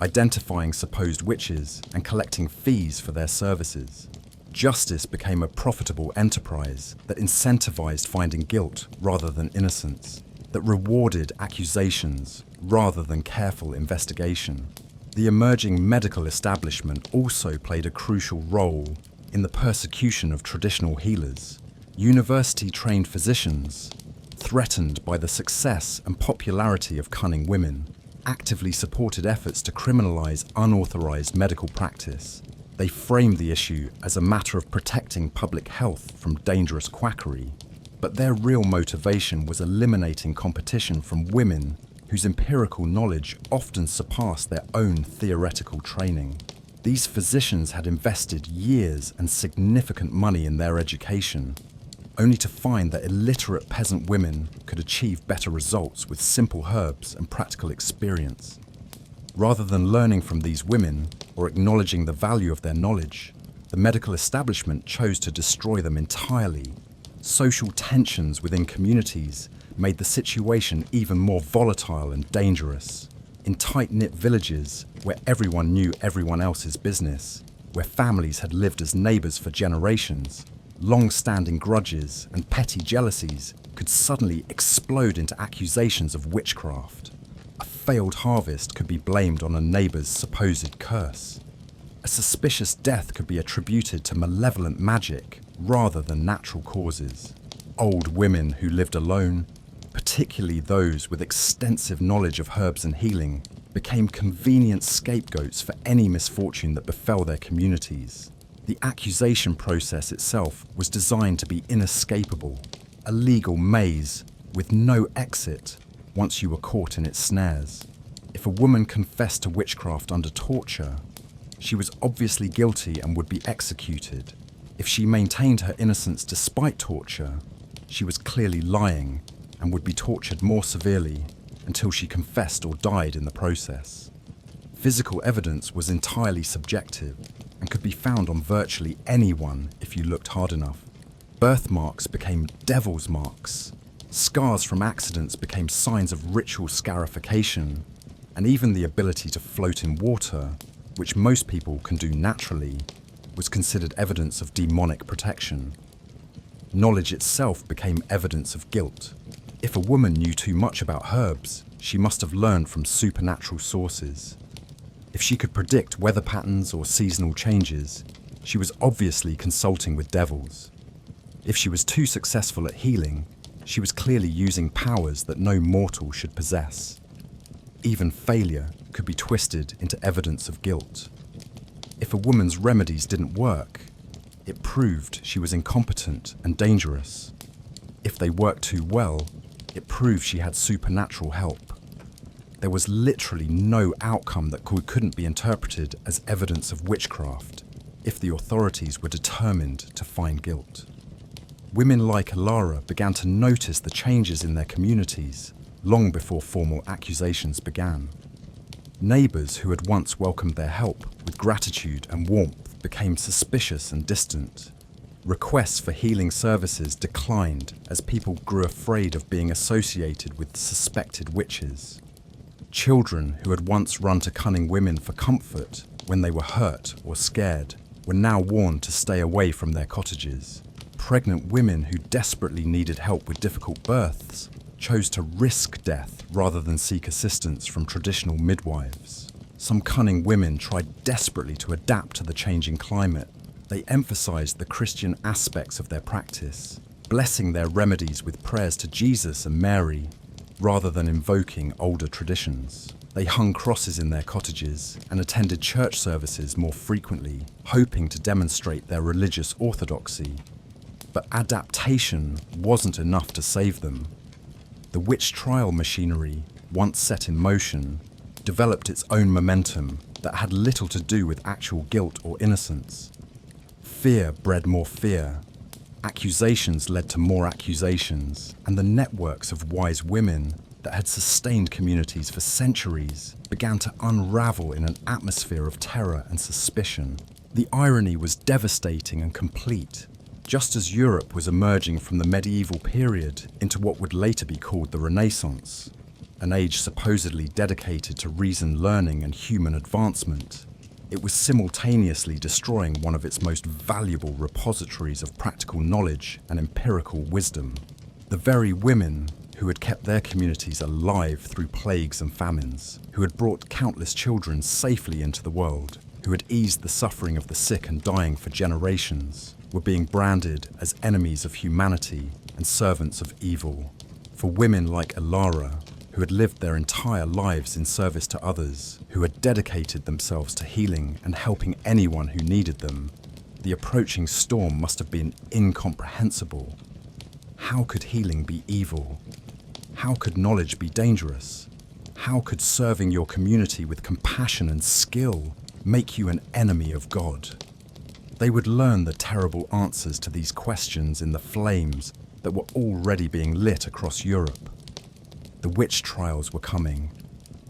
identifying supposed witches and collecting fees for their services. Justice became a profitable enterprise that incentivized finding guilt rather than innocence, that rewarded accusations rather than careful investigation. The emerging medical establishment also played a crucial role in the persecution of traditional healers. University-trained physicians, threatened by the success and popularity of cunning women, actively supported efforts to criminalize unauthorized medical practice. They framed the issue as a matter of protecting public health from dangerous quackery, but their real motivation was eliminating competition from women whose empirical knowledge often surpassed their own theoretical training. These physicians had invested years and significant money in their education, only to find that illiterate peasant women could achieve better results with simple herbs and practical experience. Rather than learning from these women or acknowledging the value of their knowledge, the medical establishment chose to destroy them entirely. Social tensions within communities made the situation even more volatile and dangerous. In tight-knit villages where everyone knew everyone else's business, where families had lived as neighbors for generations, long-standing grudges and petty jealousies could suddenly explode into accusations of witchcraft. A failed harvest could be blamed on a neighbor's supposed curse. A suspicious death could be attributed to malevolent magic rather than natural causes. Old women who lived alone, particularly those with extensive knowledge of herbs and healing, became convenient scapegoats for any misfortune that befell their communities. The accusation process itself was designed to be inescapable, a legal maze with no exit once you were caught in its snares. If a woman confessed to witchcraft under torture, she was obviously guilty and would be executed. If she maintained her innocence despite torture, she was clearly lying and would be tortured more severely until she confessed or died in the process. Physical evidence was entirely subjective and could be found on virtually anyone if you looked hard enough. Birthmarks became devil's marks, scars from accidents became signs of ritual scarification, and even the ability to float in water, which most people can do naturally, was considered evidence of demonic protection. Knowledge itself became evidence of guilt. If a woman knew too much about herbs, she must have learned from supernatural sources. If she could predict weather patterns or seasonal changes, she was obviously consulting with devils. If she was too successful at healing, she was clearly using powers that no mortal should possess. Even failure could be twisted into evidence of guilt. If a woman's remedies didn't work, it proved she was incompetent and dangerous. If they worked too well, it proved she had supernatural help. There was literally no outcome that couldn't be interpreted as evidence of witchcraft if the authorities were determined to find guilt. Women like Alara began to notice the changes in their communities long before formal accusations began. Neighbours who had once welcomed their help with gratitude and warmth became suspicious and distant. Requests for healing services declined as people grew afraid of being associated with suspected witches. Children who had once run to cunning women for comfort when they were hurt or scared were now warned to stay away from their cottages. Pregnant women who desperately needed help with difficult births chose to risk death rather than seek assistance from traditional midwives. Some cunning women tried desperately to adapt to the changing climate. They emphasized the Christian aspects of their practice, blessing their remedies with prayers to Jesus and Mary, rather than invoking older traditions. They hung crosses in their cottages and attended church services more frequently, hoping to demonstrate their religious orthodoxy. But adaptation wasn't enough to save them. The witch trial machinery, once set in motion, developed its own momentum that had little to do with actual guilt or innocence. Fear bred more fear. Accusations led to more accusations, and the networks of wise women that had sustained communities for centuries began to unravel in an atmosphere of terror and suspicion. The irony was devastating and complete. Just as Europe was emerging from the medieval period into what would later be called the Renaissance, an age supposedly dedicated to reason learning and human advancement, it was simultaneously destroying one of its most valuable repositories of practical knowledge and empirical wisdom. The very women who had kept their communities alive through plagues and famines, who had brought countless children safely into the world, who had eased the suffering of the sick and dying for generations, were being branded as enemies of humanity and servants of evil. For women like Alara, who had lived their entire lives in service to others, who had dedicated themselves to healing and helping anyone who needed them, the approaching storm must have been incomprehensible. How could healing be evil? How could knowledge be dangerous? How could serving your community with compassion and skill make you an enemy of God? They would learn the terrible answers to these questions in the flames that were already being lit across Europe. The witch trials were coming,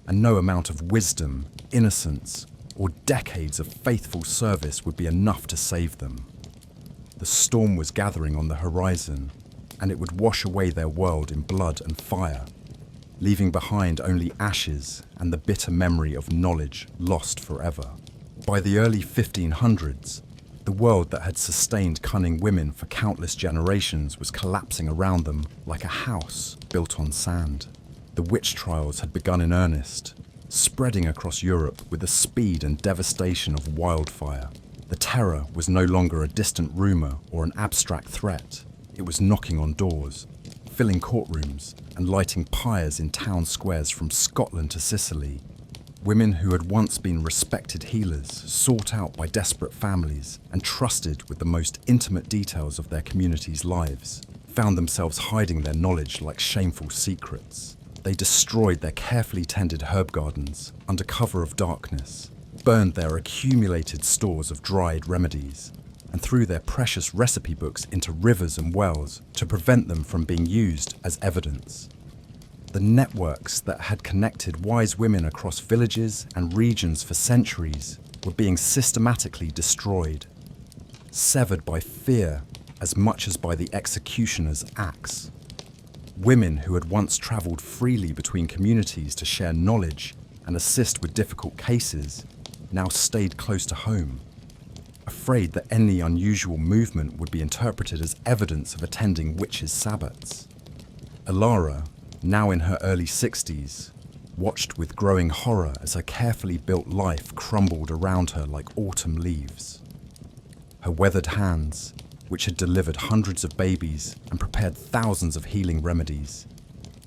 and no amount of wisdom, innocence, or decades of faithful service would be enough to save them. The storm was gathering on the horizon, and it would wash away their world in blood and fire, leaving behind only ashes and the bitter memory of knowledge lost forever. By the early 1500s, the world that had sustained cunning women for countless generations was collapsing around them like a house built on sand. The witch trials had begun in earnest, spreading across Europe with the speed and devastation of wildfire. The terror was no longer a distant rumor or an abstract threat. It was knocking on doors, filling courtrooms, and lighting pyres in town squares from Scotland to Sicily. Women who had once been respected healers, sought out by desperate families, and trusted with the most intimate details of their communities' lives, found themselves hiding their knowledge like shameful secrets. They destroyed their carefully tended herb gardens under cover of darkness, burned their accumulated stores of dried remedies, and threw their precious recipe books into rivers and wells to prevent them from being used as evidence. The networks that had connected wise women across villages and regions for centuries were being systematically destroyed, severed by fear as much as by the executioner's axe. Women who had once travelled freely between communities to share knowledge and assist with difficult cases now stayed close to home, afraid that any unusual movement would be interpreted as evidence of attending witches' sabbats. Alara, now in her early 60s, watched with growing horror as her carefully built life crumbled around her like autumn leaves. Her weathered hands, which had delivered hundreds of babies and prepared thousands of healing remedies,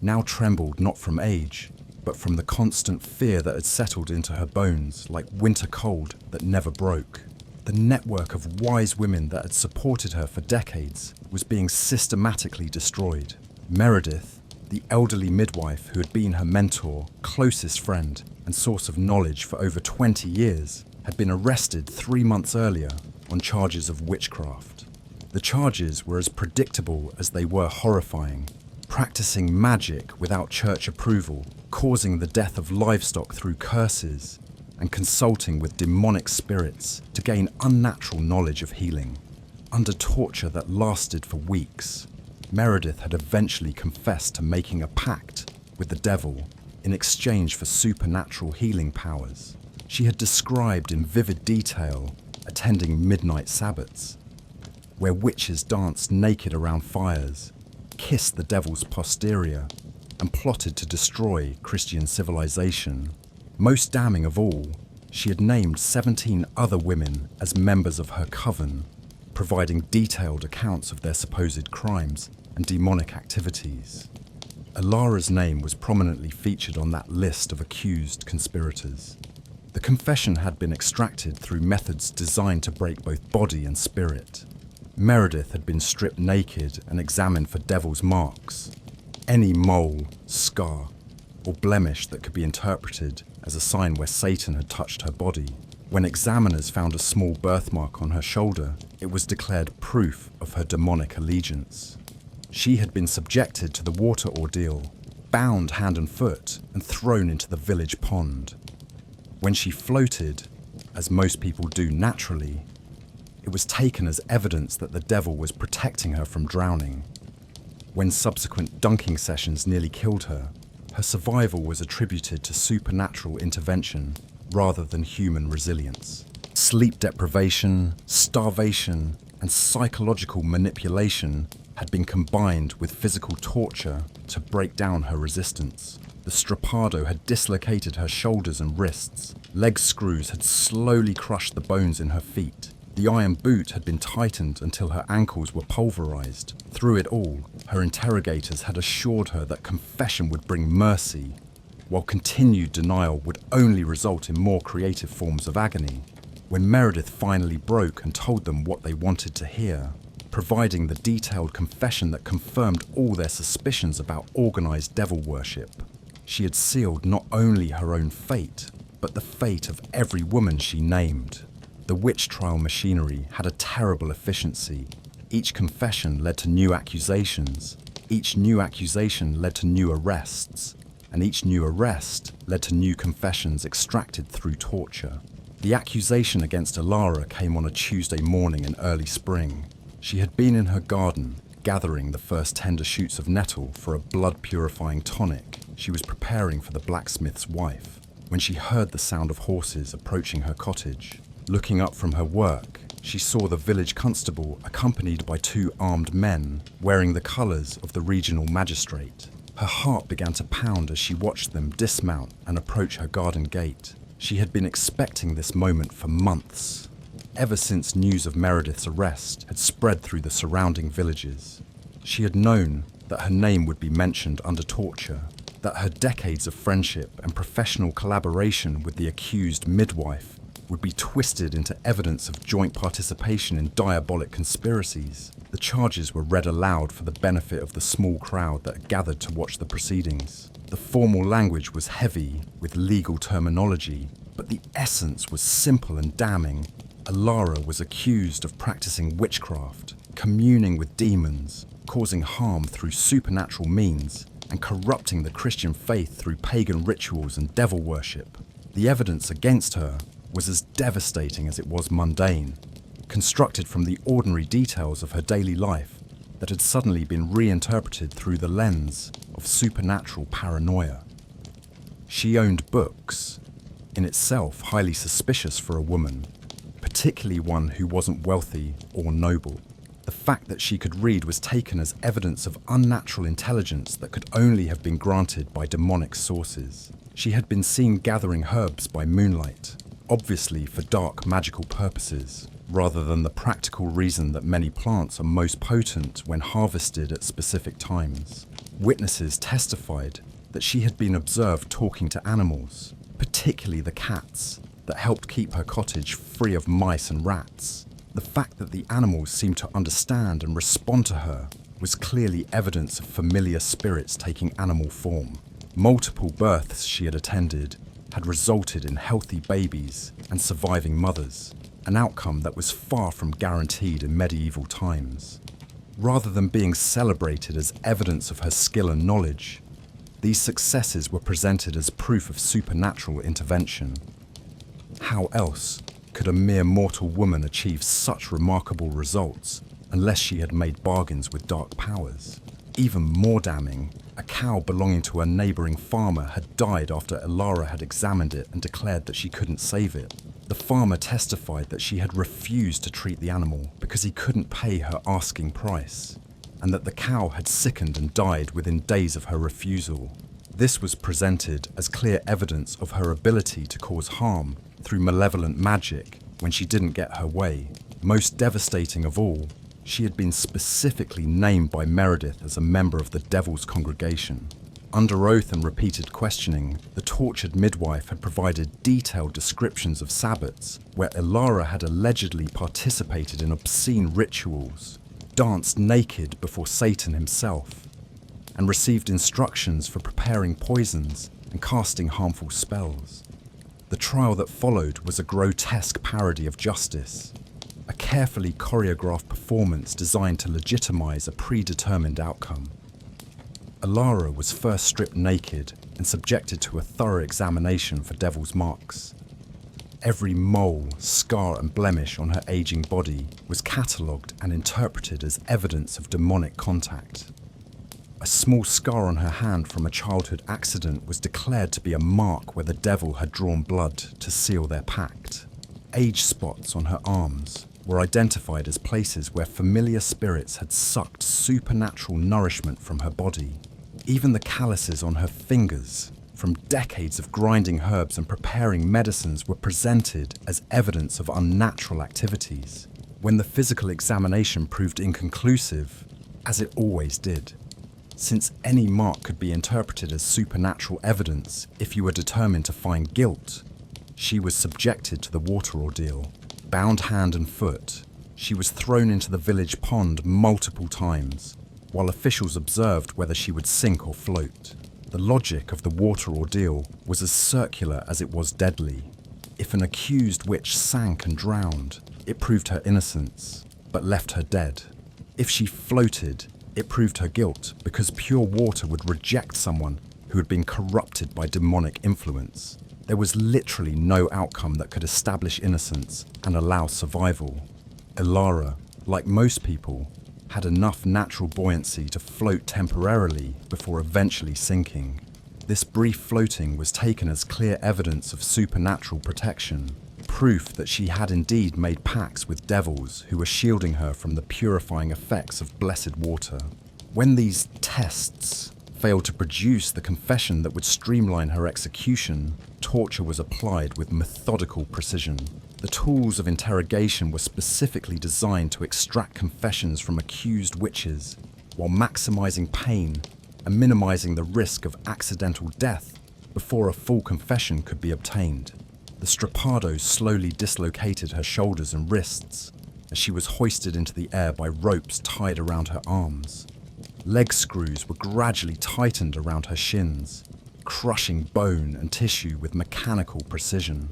now trembled not from age, but from the constant fear that had settled into her bones like winter cold that never broke. The network of wise women that had supported her for decades was being systematically destroyed. Meredith, the elderly midwife who had been her mentor, closest friend, and source of knowledge for over 20 years, had been arrested 3 months earlier on charges of witchcraft. The charges were as predictable as they were horrifying: practicing magic without church approval, causing the death of livestock through curses, and consulting with demonic spirits to gain unnatural knowledge of healing. Under torture that lasted for weeks, Meredith had eventually confessed to making a pact with the devil in exchange for supernatural healing powers. She had described in vivid detail attending midnight sabbats, where witches danced naked around fires, kissed the devil's posterior, and plotted to destroy Christian civilization. Most damning of all, she had named 17 other women as members of her coven, providing detailed accounts of their supposed crimes and demonic activities. Alara's name was prominently featured on that list of accused conspirators. The confession had been extracted through methods designed to break both body and spirit. Meredith had been stripped naked and examined for devil's marks, any mole, scar, or blemish that could be interpreted as a sign where Satan had touched her body. When examiners found a small birthmark on her shoulder, it was declared proof of her demonic allegiance. She had been subjected to the water ordeal, bound hand and foot, and thrown into the village pond. When she floated, as most people do naturally, it was taken as evidence that the devil was protecting her from drowning. When subsequent dunking sessions nearly killed her, her survival was attributed to supernatural intervention rather than human resilience. Sleep deprivation, starvation, and psychological manipulation had been combined with physical torture to break down her resistance. The strappado had dislocated her shoulders and wrists. Leg screws had slowly crushed the bones in her feet. The iron boot had been tightened until her ankles were pulverized. Through it all, her interrogators had assured her that confession would bring mercy, while continued denial would only result in more creative forms of agony. When Meredith finally broke and told them what they wanted to hear, providing the detailed confession that confirmed all their suspicions about organized devil worship, she had sealed not only her own fate, but the fate of every woman she named. The witch trial machinery had a terrible efficiency. Each confession led to new accusations. Each new accusation led to new arrests. And each new arrest led to new confessions extracted through torture. The accusation against Alara came on a Tuesday morning in early spring. She had been in her garden, gathering the first tender shoots of nettle for a blood-purifying tonic she was preparing for the blacksmith's wife, when she heard the sound of horses approaching her cottage. Looking up from her work, she saw the village constable accompanied by 2 armed men wearing the colours of the regional magistrate. Her heart began to pound as she watched them dismount and approach her garden gate. She had been expecting this moment for months, ever since news of Meredith's arrest had spread through the surrounding villages. She had known that her name would be mentioned under torture, that her decades of friendship and professional collaboration with the accused midwife would be twisted into evidence of joint participation in diabolic conspiracies. The charges were read aloud for the benefit of the small crowd that gathered to watch the proceedings. The formal language was heavy with legal terminology, but the essence was simple and damning. Alara was accused of practicing witchcraft, communing with demons, causing harm through supernatural means, and corrupting the Christian faith through pagan rituals and devil worship. The evidence against her was as devastating as it was mundane, constructed from the ordinary details of her daily life that had suddenly been reinterpreted through the lens of supernatural paranoia. She owned books, in itself highly suspicious for a woman, particularly one who wasn't wealthy or noble. The fact that she could read was taken as evidence of unnatural intelligence that could only have been granted by demonic sources. She had been seen gathering herbs by moonlight, obviously for dark magical purposes, rather than the practical reason that many plants are most potent when harvested at specific times. Witnesses testified that she had been observed talking to animals, particularly the cats, that helped keep her cottage free of mice and rats. The fact that the animals seemed to understand and respond to her was clearly evidence of familiar spirits taking animal form. Multiple births she had attended had resulted in healthy babies and surviving mothers, an outcome that was far from guaranteed in medieval times. Rather than being celebrated as evidence of her skill and knowledge, these successes were presented as proof of supernatural intervention. How else could a mere mortal woman achieve such remarkable results unless she had made bargains with dark powers? Even more damning, a cow belonging to a neighbouring farmer had died after Ilara had examined it and declared that she couldn't save it. The farmer testified that she had refused to treat the animal because he couldn't pay her asking price, and that the cow had sickened and died within days of her refusal. This was presented as clear evidence of her ability to cause harm through malevolent magic when she didn't get her way. Most devastating of all, she had been specifically named by Meredith as a member of the Devil's Congregation. Under oath and repeated questioning, the tortured midwife had provided detailed descriptions of sabbats where Ilara had allegedly participated in obscene rituals, danced naked before Satan himself, and received instructions for preparing poisons and casting harmful spells. The trial that followed was a grotesque parody of justice, a carefully choreographed performance designed to legitimize a predetermined outcome. Ilara was first stripped naked and subjected to a thorough examination for devil's marks. Every mole, scar and blemish on her aging body was catalogued and interpreted as evidence of demonic contact. A small scar on her hand from a childhood accident was declared to be a mark where the devil had drawn blood to seal their pact. Age spots on her arms were identified as places where familiar spirits had sucked supernatural nourishment from her body. Even the calluses on her fingers, from decades of grinding herbs and preparing medicines, were presented as evidence of unnatural activities. When the physical examination proved inconclusive, as it always did, since any mark could be interpreted as supernatural evidence if you were determined to find guilt, she was subjected to the water ordeal. Bound hand and foot, she was thrown into the village pond multiple times, while officials observed whether she would sink or float. The logic of the water ordeal was as circular as it was deadly. If an accused witch sank and drowned, it proved her innocence, but left her dead. If she floated, it proved her guilt, because pure water would reject someone who had been corrupted by demonic influence. There was literally no outcome that could establish innocence and allow survival. Ilara, like most people, had enough natural buoyancy to float temporarily before eventually sinking. This brief floating was taken as clear evidence of supernatural protection, proof that she had indeed made pacts with devils who were shielding her from the purifying effects of blessed water. When these tests failed to produce the confession that would streamline her execution, torture was applied with methodical precision. The tools of interrogation were specifically designed to extract confessions from accused witches, while maximizing pain and minimizing the risk of accidental death before a full confession could be obtained. The strappados slowly dislocated her shoulders and wrists as she was hoisted into the air by ropes tied around her arms. Leg screws were gradually tightened around her shins, crushing bone and tissue with mechanical precision.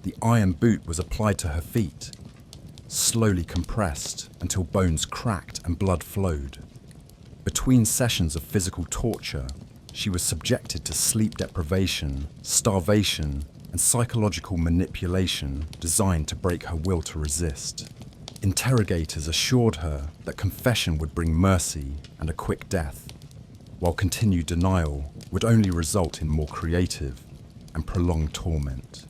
The iron boot was applied to her feet, slowly compressed until bones cracked and blood flowed. Between sessions of physical torture, she was subjected to sleep deprivation, starvation, and psychological manipulation designed to break her will to resist. Interrogators assured her that confession would bring mercy and a quick death, while continued denial would only result in more creative and prolonged torment.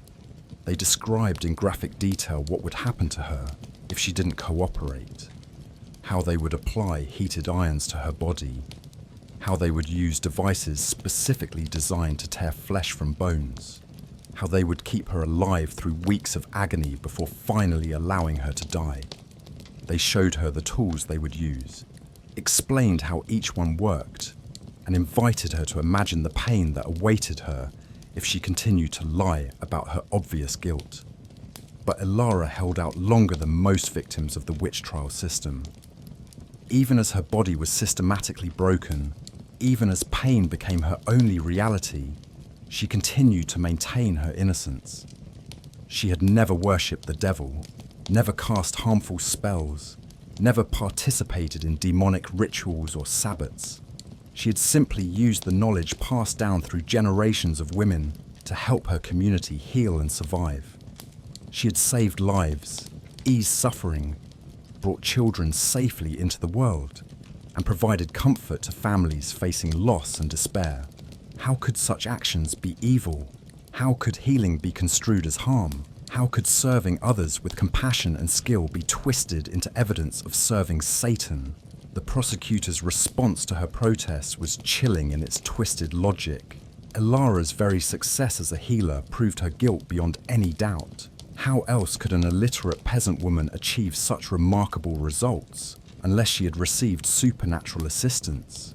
They described in graphic detail what would happen to her if she didn't cooperate. how they would apply heated irons to her body, how they would use devices specifically designed to tear flesh from bones, how they would keep her alive through weeks of agony before finally allowing her to die. They showed her the tools they would use, explained how each one worked, and invited her to imagine the pain that awaited her if she continued to lie about her obvious guilt. But Ilara held out longer than most victims of the witch trial system. Even as her body was systematically broken, even as pain became her only reality, she continued to maintain her innocence. She had never worshipped the devil, never cast harmful spells, never participated in demonic rituals or sabbats. She had simply used the knowledge passed down through generations of women to help her community heal and survive. She had saved lives, eased suffering, brought children safely into the world, and provided comfort to families facing loss and despair. How could such actions be evil? How could healing be construed as harm? How could serving others with compassion and skill be twisted into evidence of serving Satan? The prosecutor's response to her protest was chilling in its twisted logic. Ilara's very success as a healer proved her guilt beyond any doubt. How else could an illiterate peasant woman achieve such remarkable results unless she had received supernatural assistance?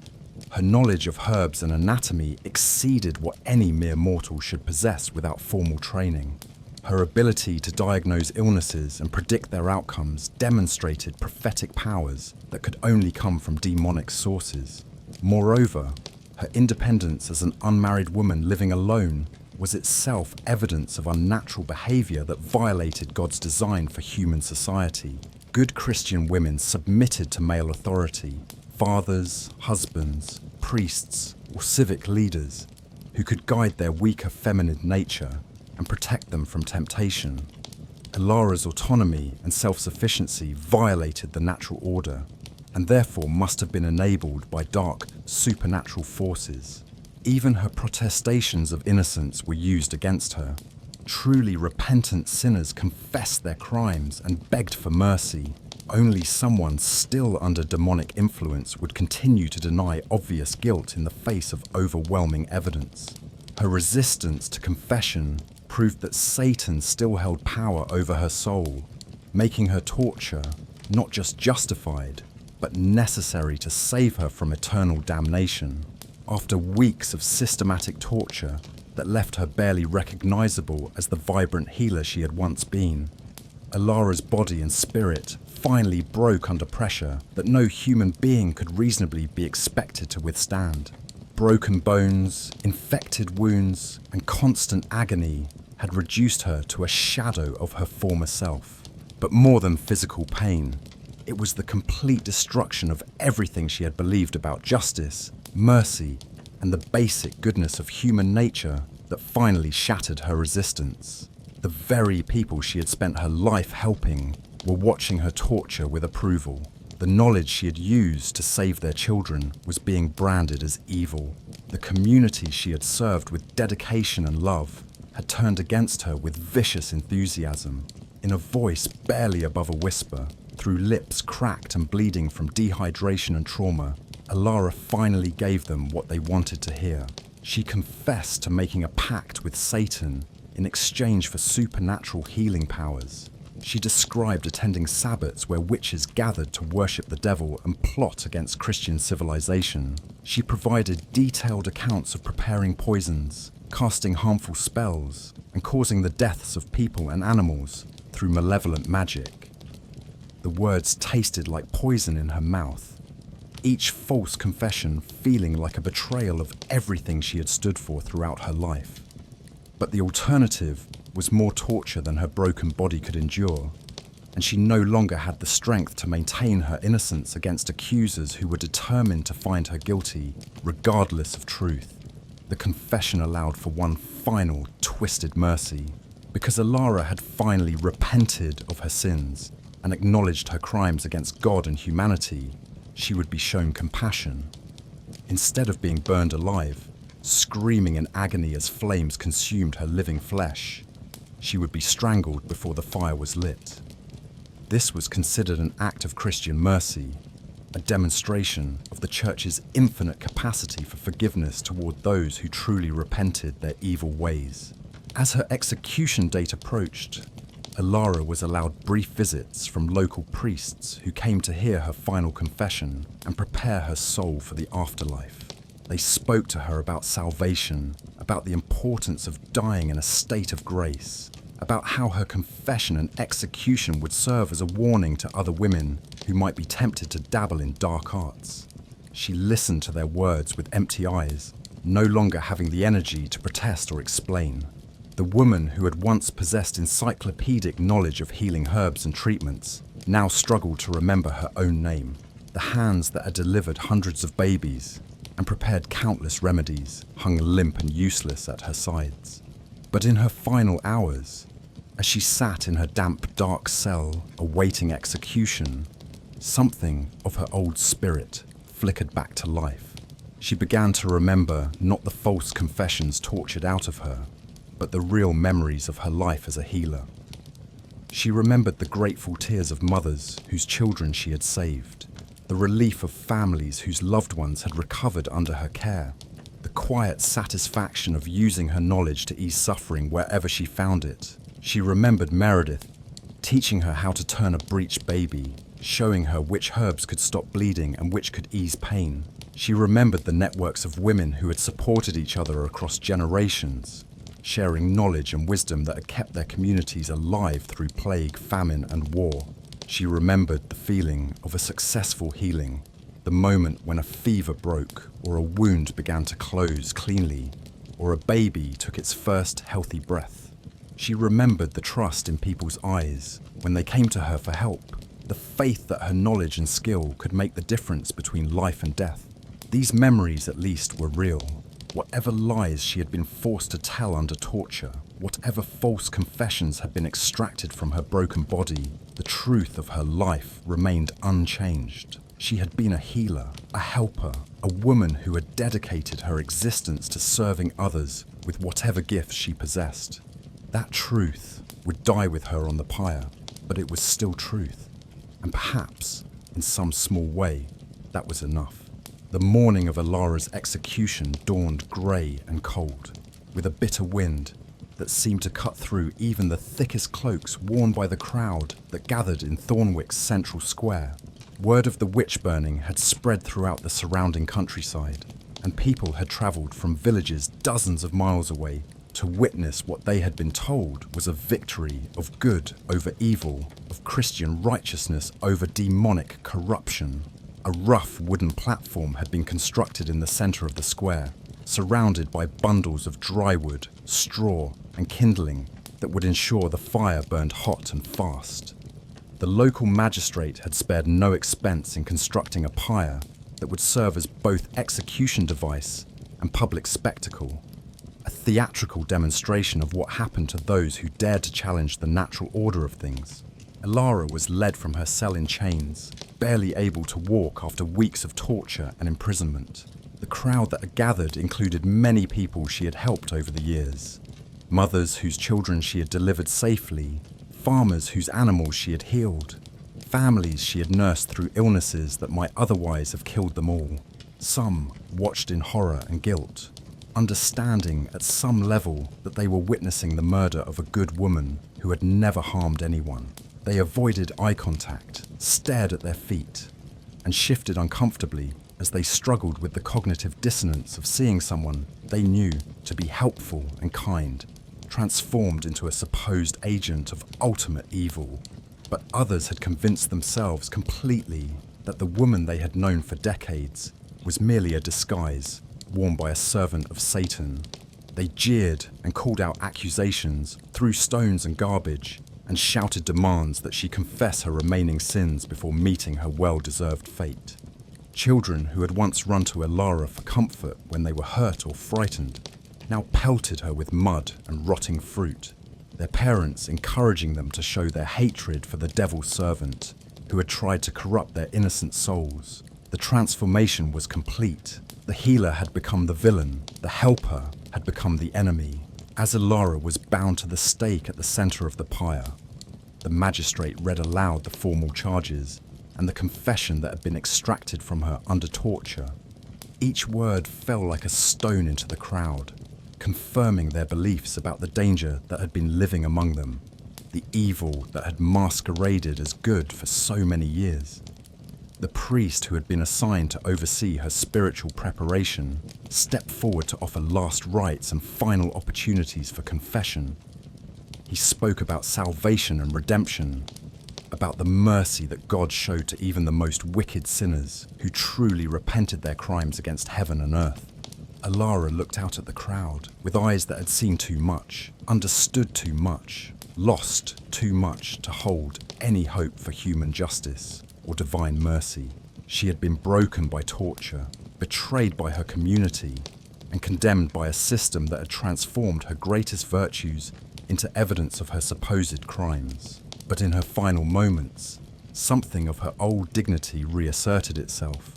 Her knowledge of herbs and anatomy exceeded what any mere mortal should possess without formal training. Her ability to diagnose illnesses and predict their outcomes demonstrated prophetic powers that could only come from demonic sources. Moreover, her independence as an unmarried woman living alone was itself evidence of unnatural behavior that violated God's design for human society. Good Christian women submitted to male authority, fathers, husbands, priests, or civic leaders who could guide their weaker feminine nature and protect them from temptation. Ilara's autonomy and self-sufficiency violated the natural order, and therefore must have been enabled by dark, supernatural forces. Even her protestations of innocence were used against her. Truly repentant sinners confessed their crimes and begged for mercy. Only someone still under demonic influence would continue to deny obvious guilt in the face of overwhelming evidence. Her resistance to confession proved that Satan still held power over her soul, making her torture not just justified, but necessary to save her from eternal damnation. After weeks of systematic torture that left her barely recognizable as the vibrant healer she had once been, Ilara's body and spirit finally broke under pressure that no human being could reasonably be expected to withstand. Broken bones, infected wounds, and constant agony had reduced her to a shadow of her former self. But more than physical pain, it was the complete destruction of everything she had believed about justice, mercy, and the basic goodness of human nature that finally shattered her resistance. The very people she had spent her life helping were watching her torture with approval. The knowledge she had used to save their children was being branded as evil. The community she had served with dedication and love had turned against her with vicious enthusiasm. In a voice barely above a whisper, through lips cracked and bleeding from dehydration and trauma, Ilara finally gave them what they wanted to hear. She confessed to making a pact with Satan in exchange for supernatural healing powers. She described attending sabbats where witches gathered to worship the devil and plot against Christian civilization. She provided detailed accounts of preparing poisons, casting harmful spells, and causing the deaths of people and animals through malevolent magic. The words tasted like poison in her mouth, each false confession feeling like a betrayal of everything she had stood for throughout her life. But the alternative was more torture than her broken body could endure, and she no longer had the strength to maintain her innocence against accusers who were determined to find her guilty, regardless of truth. The confession allowed for one final, twisted mercy. Because Ilara had finally repented of her sins and acknowledged her crimes against God and humanity, she would be shown compassion. Instead of being burned alive, screaming in agony as flames consumed her living flesh, she would be strangled before the fire was lit. This was considered an act of Christian mercy, a demonstration of the Church's infinite capacity for forgiveness toward those who truly repented their evil ways. As her execution date approached, Alara was allowed brief visits from local priests who came to hear her final confession and prepare her soul for the afterlife. They spoke to her about salvation, about the importance of dying in a state of grace, about how her confession and execution would serve as a warning to other women who might be tempted to dabble in dark arts. She listened to their words with empty eyes, no longer having the energy to protest or explain. The woman who had once possessed encyclopedic knowledge of healing herbs and treatments now struggled to remember her own name. The hands that had delivered hundreds of babies and prepared countless remedies hung limp and useless at her sides. But in her final hours, as she sat in her damp, dark cell awaiting execution, something of her old spirit flickered back to life. She began to remember not the false confessions tortured out of her, but the real memories of her life as a healer. She remembered the grateful tears of mothers whose children she had saved, the relief of families whose loved ones had recovered under her care, the quiet satisfaction of using her knowledge to ease suffering wherever she found it. She remembered Meredith teaching her how to turn a breech baby, showing her which herbs could stop bleeding and which could ease pain. She remembered the networks of women who had supported each other across generations, sharing knowledge and wisdom that had kept their communities alive through plague, famine, and war. She remembered the feeling of a successful healing, the moment when a fever broke, or a wound began to close cleanly, or a baby took its first healthy breath. She remembered the trust in people's eyes when they came to her for help, the faith that her knowledge and skill could make the difference between life and death. These memories, at least, were real. Whatever lies she had been forced to tell under torture, whatever false confessions had been extracted from her broken body, the truth of her life remained unchanged. She had been a healer, a helper, a woman who had dedicated her existence to serving others with whatever gifts she possessed. That truth would die with her on the pyre, but it was still truth. And perhaps, in some small way, that was enough. The morning of Alara's execution dawned grey and cold, with a bitter wind that seemed to cut through even the thickest cloaks worn by the crowd that gathered in Thornwick's central square. Word of the witch burning had spread throughout the surrounding countryside, and people had travelled from villages dozens of miles away to witness what they had been told was a victory of good over evil, of Christian righteousness over demonic corruption. A rough wooden platform had been constructed in the centre of the square, surrounded by bundles of dry wood, straw, and kindling that would ensure the fire burned hot and fast. The local magistrate had spared no expense in constructing a pyre that would serve as both execution device and public spectacle, a theatrical demonstration of what happened to those who dared to challenge the natural order of things. Alara was led from her cell in chains, barely able to walk after weeks of torture and imprisonment. The crowd that had gathered included many people she had helped over the years. Mothers whose children she had delivered safely, farmers whose animals she had healed, families she had nursed through illnesses that might otherwise have killed them all. Some watched in horror and guilt, understanding at some level that they were witnessing the murder of a good woman who had never harmed anyone. They avoided eye contact, stared at their feet, and shifted uncomfortably as they struggled with the cognitive dissonance of seeing someone they knew to be helpful and kind, transformed into a supposed agent of ultimate evil. But others had convinced themselves completely that the woman they had known for decades was merely a disguise worn by a servant of Satan. They jeered and called out accusations, threw stones and garbage, and shouted demands that she confess her remaining sins before meeting her well-deserved fate. Children who had once run to Alara for comfort when they were hurt or frightened now pelted her with mud and rotting fruit, their parents encouraging them to show their hatred for the devil's servant who had tried to corrupt their innocent souls. The transformation was complete. The healer had become the villain, the helper had become the enemy. As Alara was bound to the stake at the center of the pyre, The magistrate read aloud the formal charges and the confession that had been extracted from her under torture. Each word fell like a stone into the crowd, confirming their beliefs about the danger that had been living among them, the evil that had masqueraded as good for so many years. The priest who had been assigned to oversee her spiritual preparation stepped forward to offer last rites and final opportunities for confession. He spoke about salvation and redemption, about the mercy that God showed to even the most wicked sinners who truly repented their crimes against heaven and earth. Alara looked out at the crowd with eyes that had seen too much, understood too much, lost too much to hold any hope for human justice or divine mercy. She had been broken by torture, betrayed by her community, and condemned by a system that had transformed her greatest virtues into evidence of her supposed crimes. But in her final moments, something of her old dignity reasserted itself.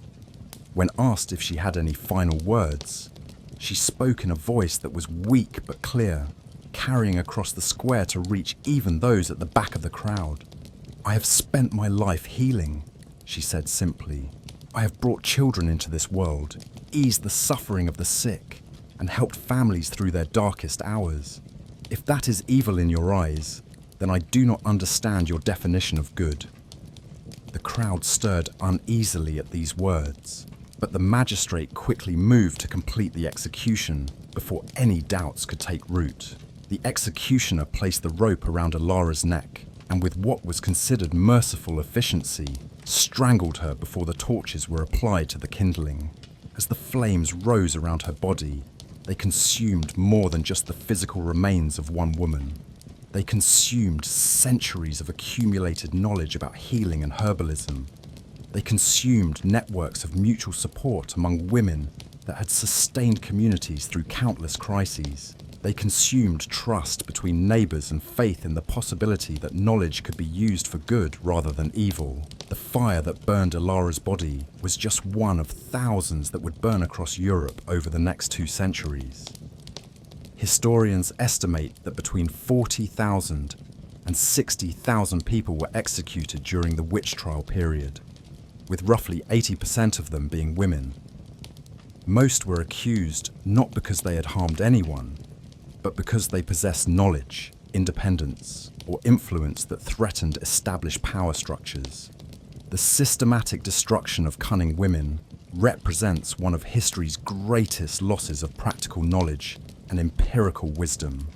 When asked if she had any final words, she spoke in a voice that was weak but clear, carrying across the square to reach even those at the back of the crowd. "I have spent my life healing," she said simply. "I have brought children into this world, eased the suffering of the sick, and helped families through their darkest hours. If that is evil in your eyes, then I do not understand your definition of good." The crowd stirred uneasily at these words, but the magistrate quickly moved to complete the execution before any doubts could take root. The executioner placed the rope around Alara's neck and, with what was considered merciful efficiency, strangled her before the torches were applied to the kindling. As the flames rose around her body, they consumed more than just the physical remains of one woman. They consumed centuries of accumulated knowledge about healing and herbalism. They consumed networks of mutual support among women that had sustained communities through countless crises. They consumed trust between neighbors and faith in the possibility that knowledge could be used for good rather than evil. The fire that burned Alara's body was just one of thousands that would burn across Europe over the next 2 centuries. Historians estimate that between 40,000 and 60,000 people were executed during the witch trial period, with roughly 80% of them being women. Most were accused not because they had harmed anyone, but because they possessed knowledge, independence, or influence that threatened established power structures. The systematic destruction of cunning women represents one of history's greatest losses of practical knowledge and empirical wisdom.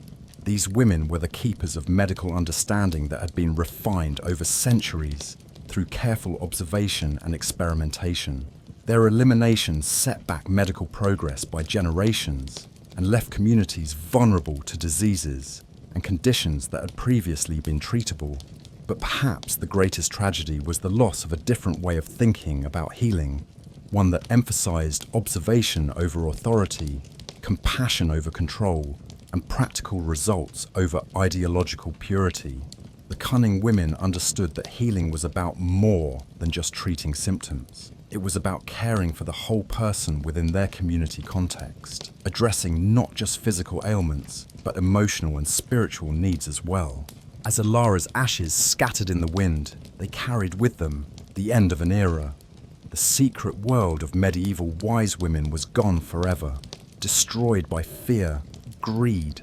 These women were the keepers of medical understanding that had been refined over centuries through careful observation and experimentation. Their elimination set back medical progress by generations and left communities vulnerable to diseases and conditions that had previously been treatable. But perhaps the greatest tragedy was the loss of a different way of thinking about healing, one that emphasized observation over authority, compassion over control, and practical results over ideological purity. The cunning women understood that healing was about more than just treating symptoms. It was about caring for the whole person within their community context, addressing not just physical ailments, but emotional and spiritual needs as well. As Alara's ashes scattered in the wind, they carried with them the end of an era. The secret world of medieval wise women was gone forever, destroyed by fear, greed,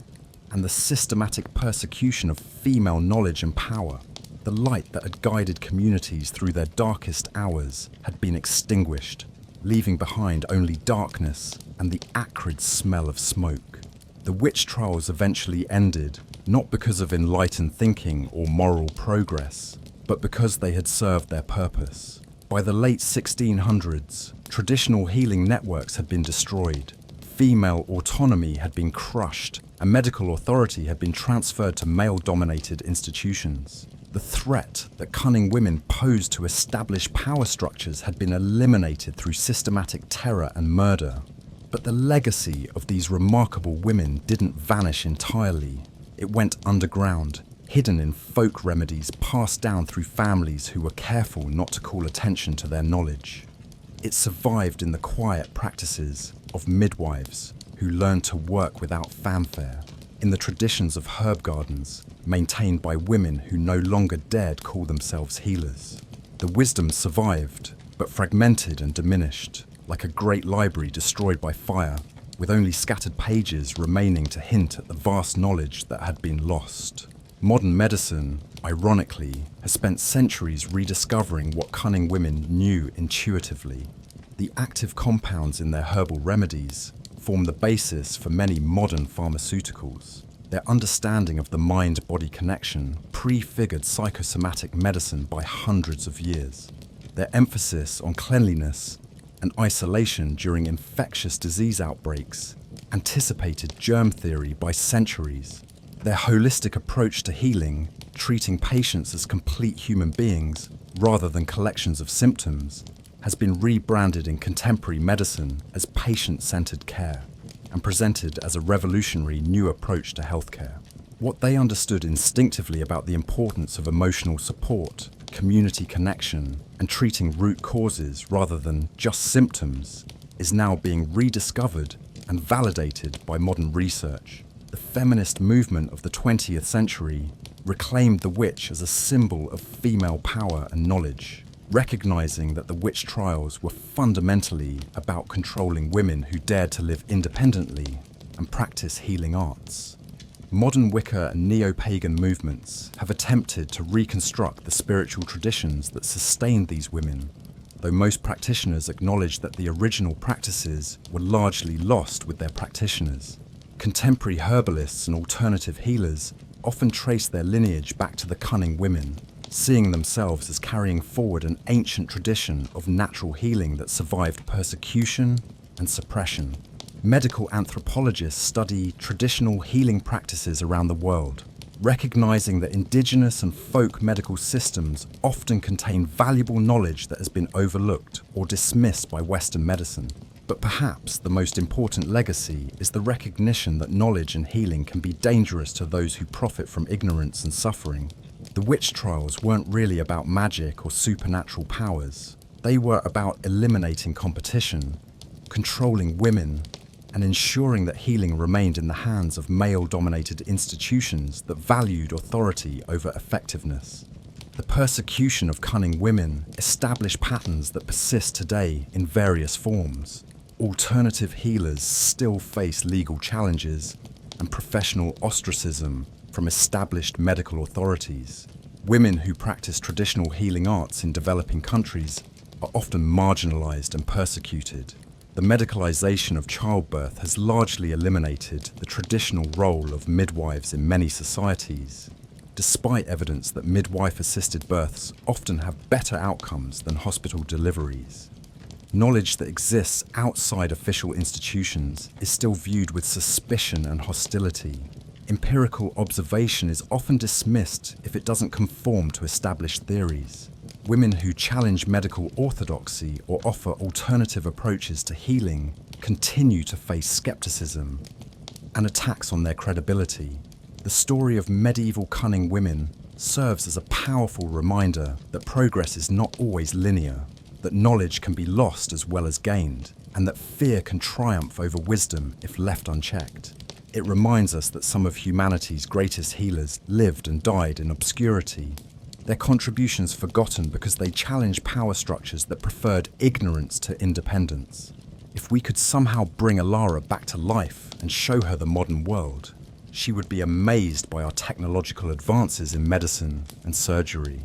and the systematic persecution of female knowledge and power. The light that had guided communities through their darkest hours had been extinguished, leaving behind only darkness and the acrid smell of smoke. The witch trials eventually ended, not because of enlightened thinking or moral progress, but because they had served their purpose. By the late 1600s, traditional healing networks had been destroyed, female autonomy had been crushed, and medical authority had been transferred to male-dominated institutions. The threat that cunning women posed to established power structures had been eliminated through systematic terror and murder. But the legacy of these remarkable women didn't vanish entirely. It went underground, hidden in folk remedies passed down through families who were careful not to call attention to their knowledge. It survived in the quiet practices of midwives who learned to work without fanfare, in the traditions of herb gardens maintained by women who no longer dared call themselves healers. The wisdom survived, but fragmented and diminished, like a great library destroyed by fire, with only scattered pages remaining to hint at the vast knowledge that had been lost. Modern medicine, ironically, has spent centuries rediscovering what cunning women knew intuitively. The active compounds in their herbal remedies form the basis for many modern pharmaceuticals. Their understanding of the mind-body connection prefigured psychosomatic medicine by hundreds of years. Their emphasis on cleanliness and isolation during infectious disease outbreaks anticipated germ theory by centuries. Their holistic approach to healing, treating patients as complete human beings rather than collections of symptoms, has been rebranded in contemporary medicine as patient-centered care and presented as a revolutionary new approach to healthcare. What they understood instinctively about the importance of emotional support, community connection, and treating root causes rather than just symptoms is now being rediscovered and validated by modern research. The feminist movement of the 20th century reclaimed the witch as a symbol of female power and knowledge, recognizing that the witch trials were fundamentally about controlling women who dared to live independently and practice healing arts. Modern Wicca and neo-pagan movements have attempted to reconstruct the spiritual traditions that sustained these women, though most practitioners acknowledge that the original practices were largely lost with their practitioners. Contemporary herbalists and alternative healers often trace their lineage back to the cunning women, seeing themselves as carrying forward an ancient tradition of natural healing that survived persecution and suppression. Medical anthropologists study traditional healing practices around the world, recognizing that indigenous and folk medical systems often contain valuable knowledge that has been overlooked or dismissed by Western medicine. But perhaps the most important legacy is the recognition that knowledge and healing can be dangerous to those who profit from ignorance and suffering. The witch trials weren't really about magic or supernatural powers. They were about eliminating competition, controlling women, and ensuring that healing remained in the hands of male-dominated institutions that valued authority over effectiveness. The persecution of cunning women established patterns that persist today in various forms. Alternative healers still face legal challenges and professional ostracism from established medical authorities. Women who practice traditional healing arts in developing countries are often marginalized and persecuted. The medicalization of childbirth has largely eliminated the traditional role of midwives in many societies, despite evidence that midwife-assisted births often have better outcomes than hospital deliveries. Knowledge that exists outside official institutions is still viewed with suspicion and hostility. Empirical observation is often dismissed if it doesn't conform to established theories. Women who challenge medical orthodoxy or offer alternative approaches to healing continue to face skepticism and attacks on their credibility. The story of medieval cunning women serves as a powerful reminder that progress is not always linear, that knowledge can be lost as well as gained, and that fear can triumph over wisdom if left unchecked. It reminds us that some of humanity's greatest healers lived and died in obscurity, their contributions forgotten because they challenged power structures that preferred ignorance to independence. If we could somehow bring Alara back to life and show her the modern world, she would be amazed by our technological advances in medicine and surgery.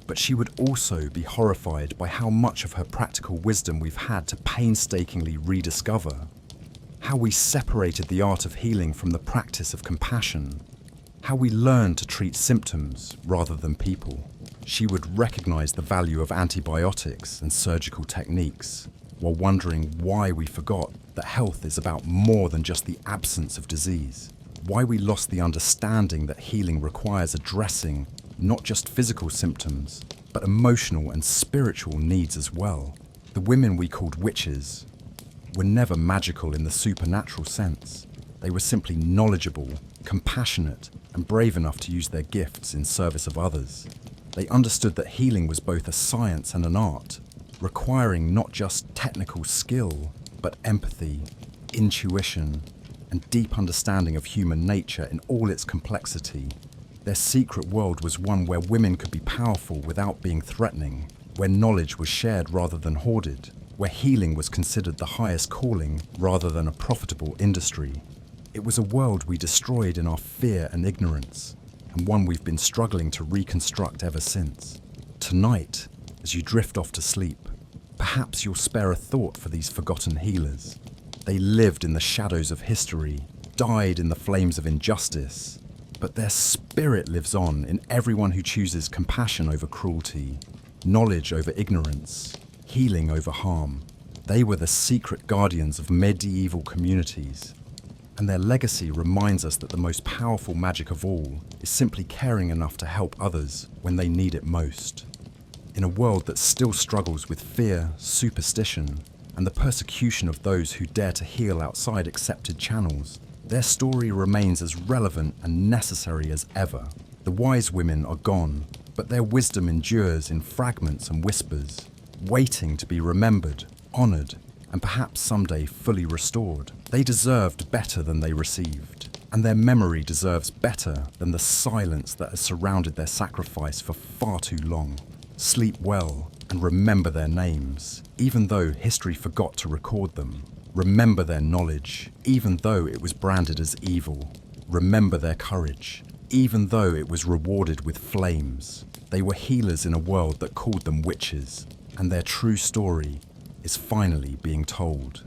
But she would also be horrified by how much of her practical wisdom we've had to painstakingly rediscover. How we separated the art of healing from the practice of compassion. How we learned to treat symptoms rather than people. She would recognize the value of antibiotics and surgical techniques, while wondering why we forgot that health is about more than just the absence of disease. Why we lost the understanding that healing requires addressing not just physical symptoms, but emotional and spiritual needs as well. The women we called witches were never magical in the supernatural sense. They were simply knowledgeable, compassionate, and brave enough to use their gifts in service of others. They understood that healing was both a science and an art, requiring not just technical skill, but empathy, intuition, and deep understanding of human nature in all its complexity. Their secret world was one where women could be powerful without being threatening, where knowledge was shared rather than hoarded, where healing was considered the highest calling rather than a profitable industry. It was a world we destroyed in our fear and ignorance, and one we've been struggling to reconstruct ever since. Tonight, as you drift off to sleep, perhaps you'll spare a thought for these forgotten healers. They lived in the shadows of history, died in the flames of injustice, but their spirit lives on in everyone who chooses compassion over cruelty, knowledge over ignorance, healing over harm. They were the secret guardians of medieval communities, and their legacy reminds us that the most powerful magic of all is simply caring enough to help others when they need it most. In a world that still struggles with fear, superstition, and the persecution of those who dare to heal outside accepted channels, their story remains as relevant and necessary as ever. The wise women are gone, but their wisdom endures in fragments and whispers, waiting to be remembered, honored, and perhaps someday fully restored. They deserved better than they received, and their memory deserves better than the silence that has surrounded their sacrifice for far too long. Sleep well and remember their names, even though history forgot to record them. Remember their knowledge, even though it was branded as evil. Remember their courage, even though it was rewarded with flames. They were healers in a world that called them witches, and their true story is finally being told.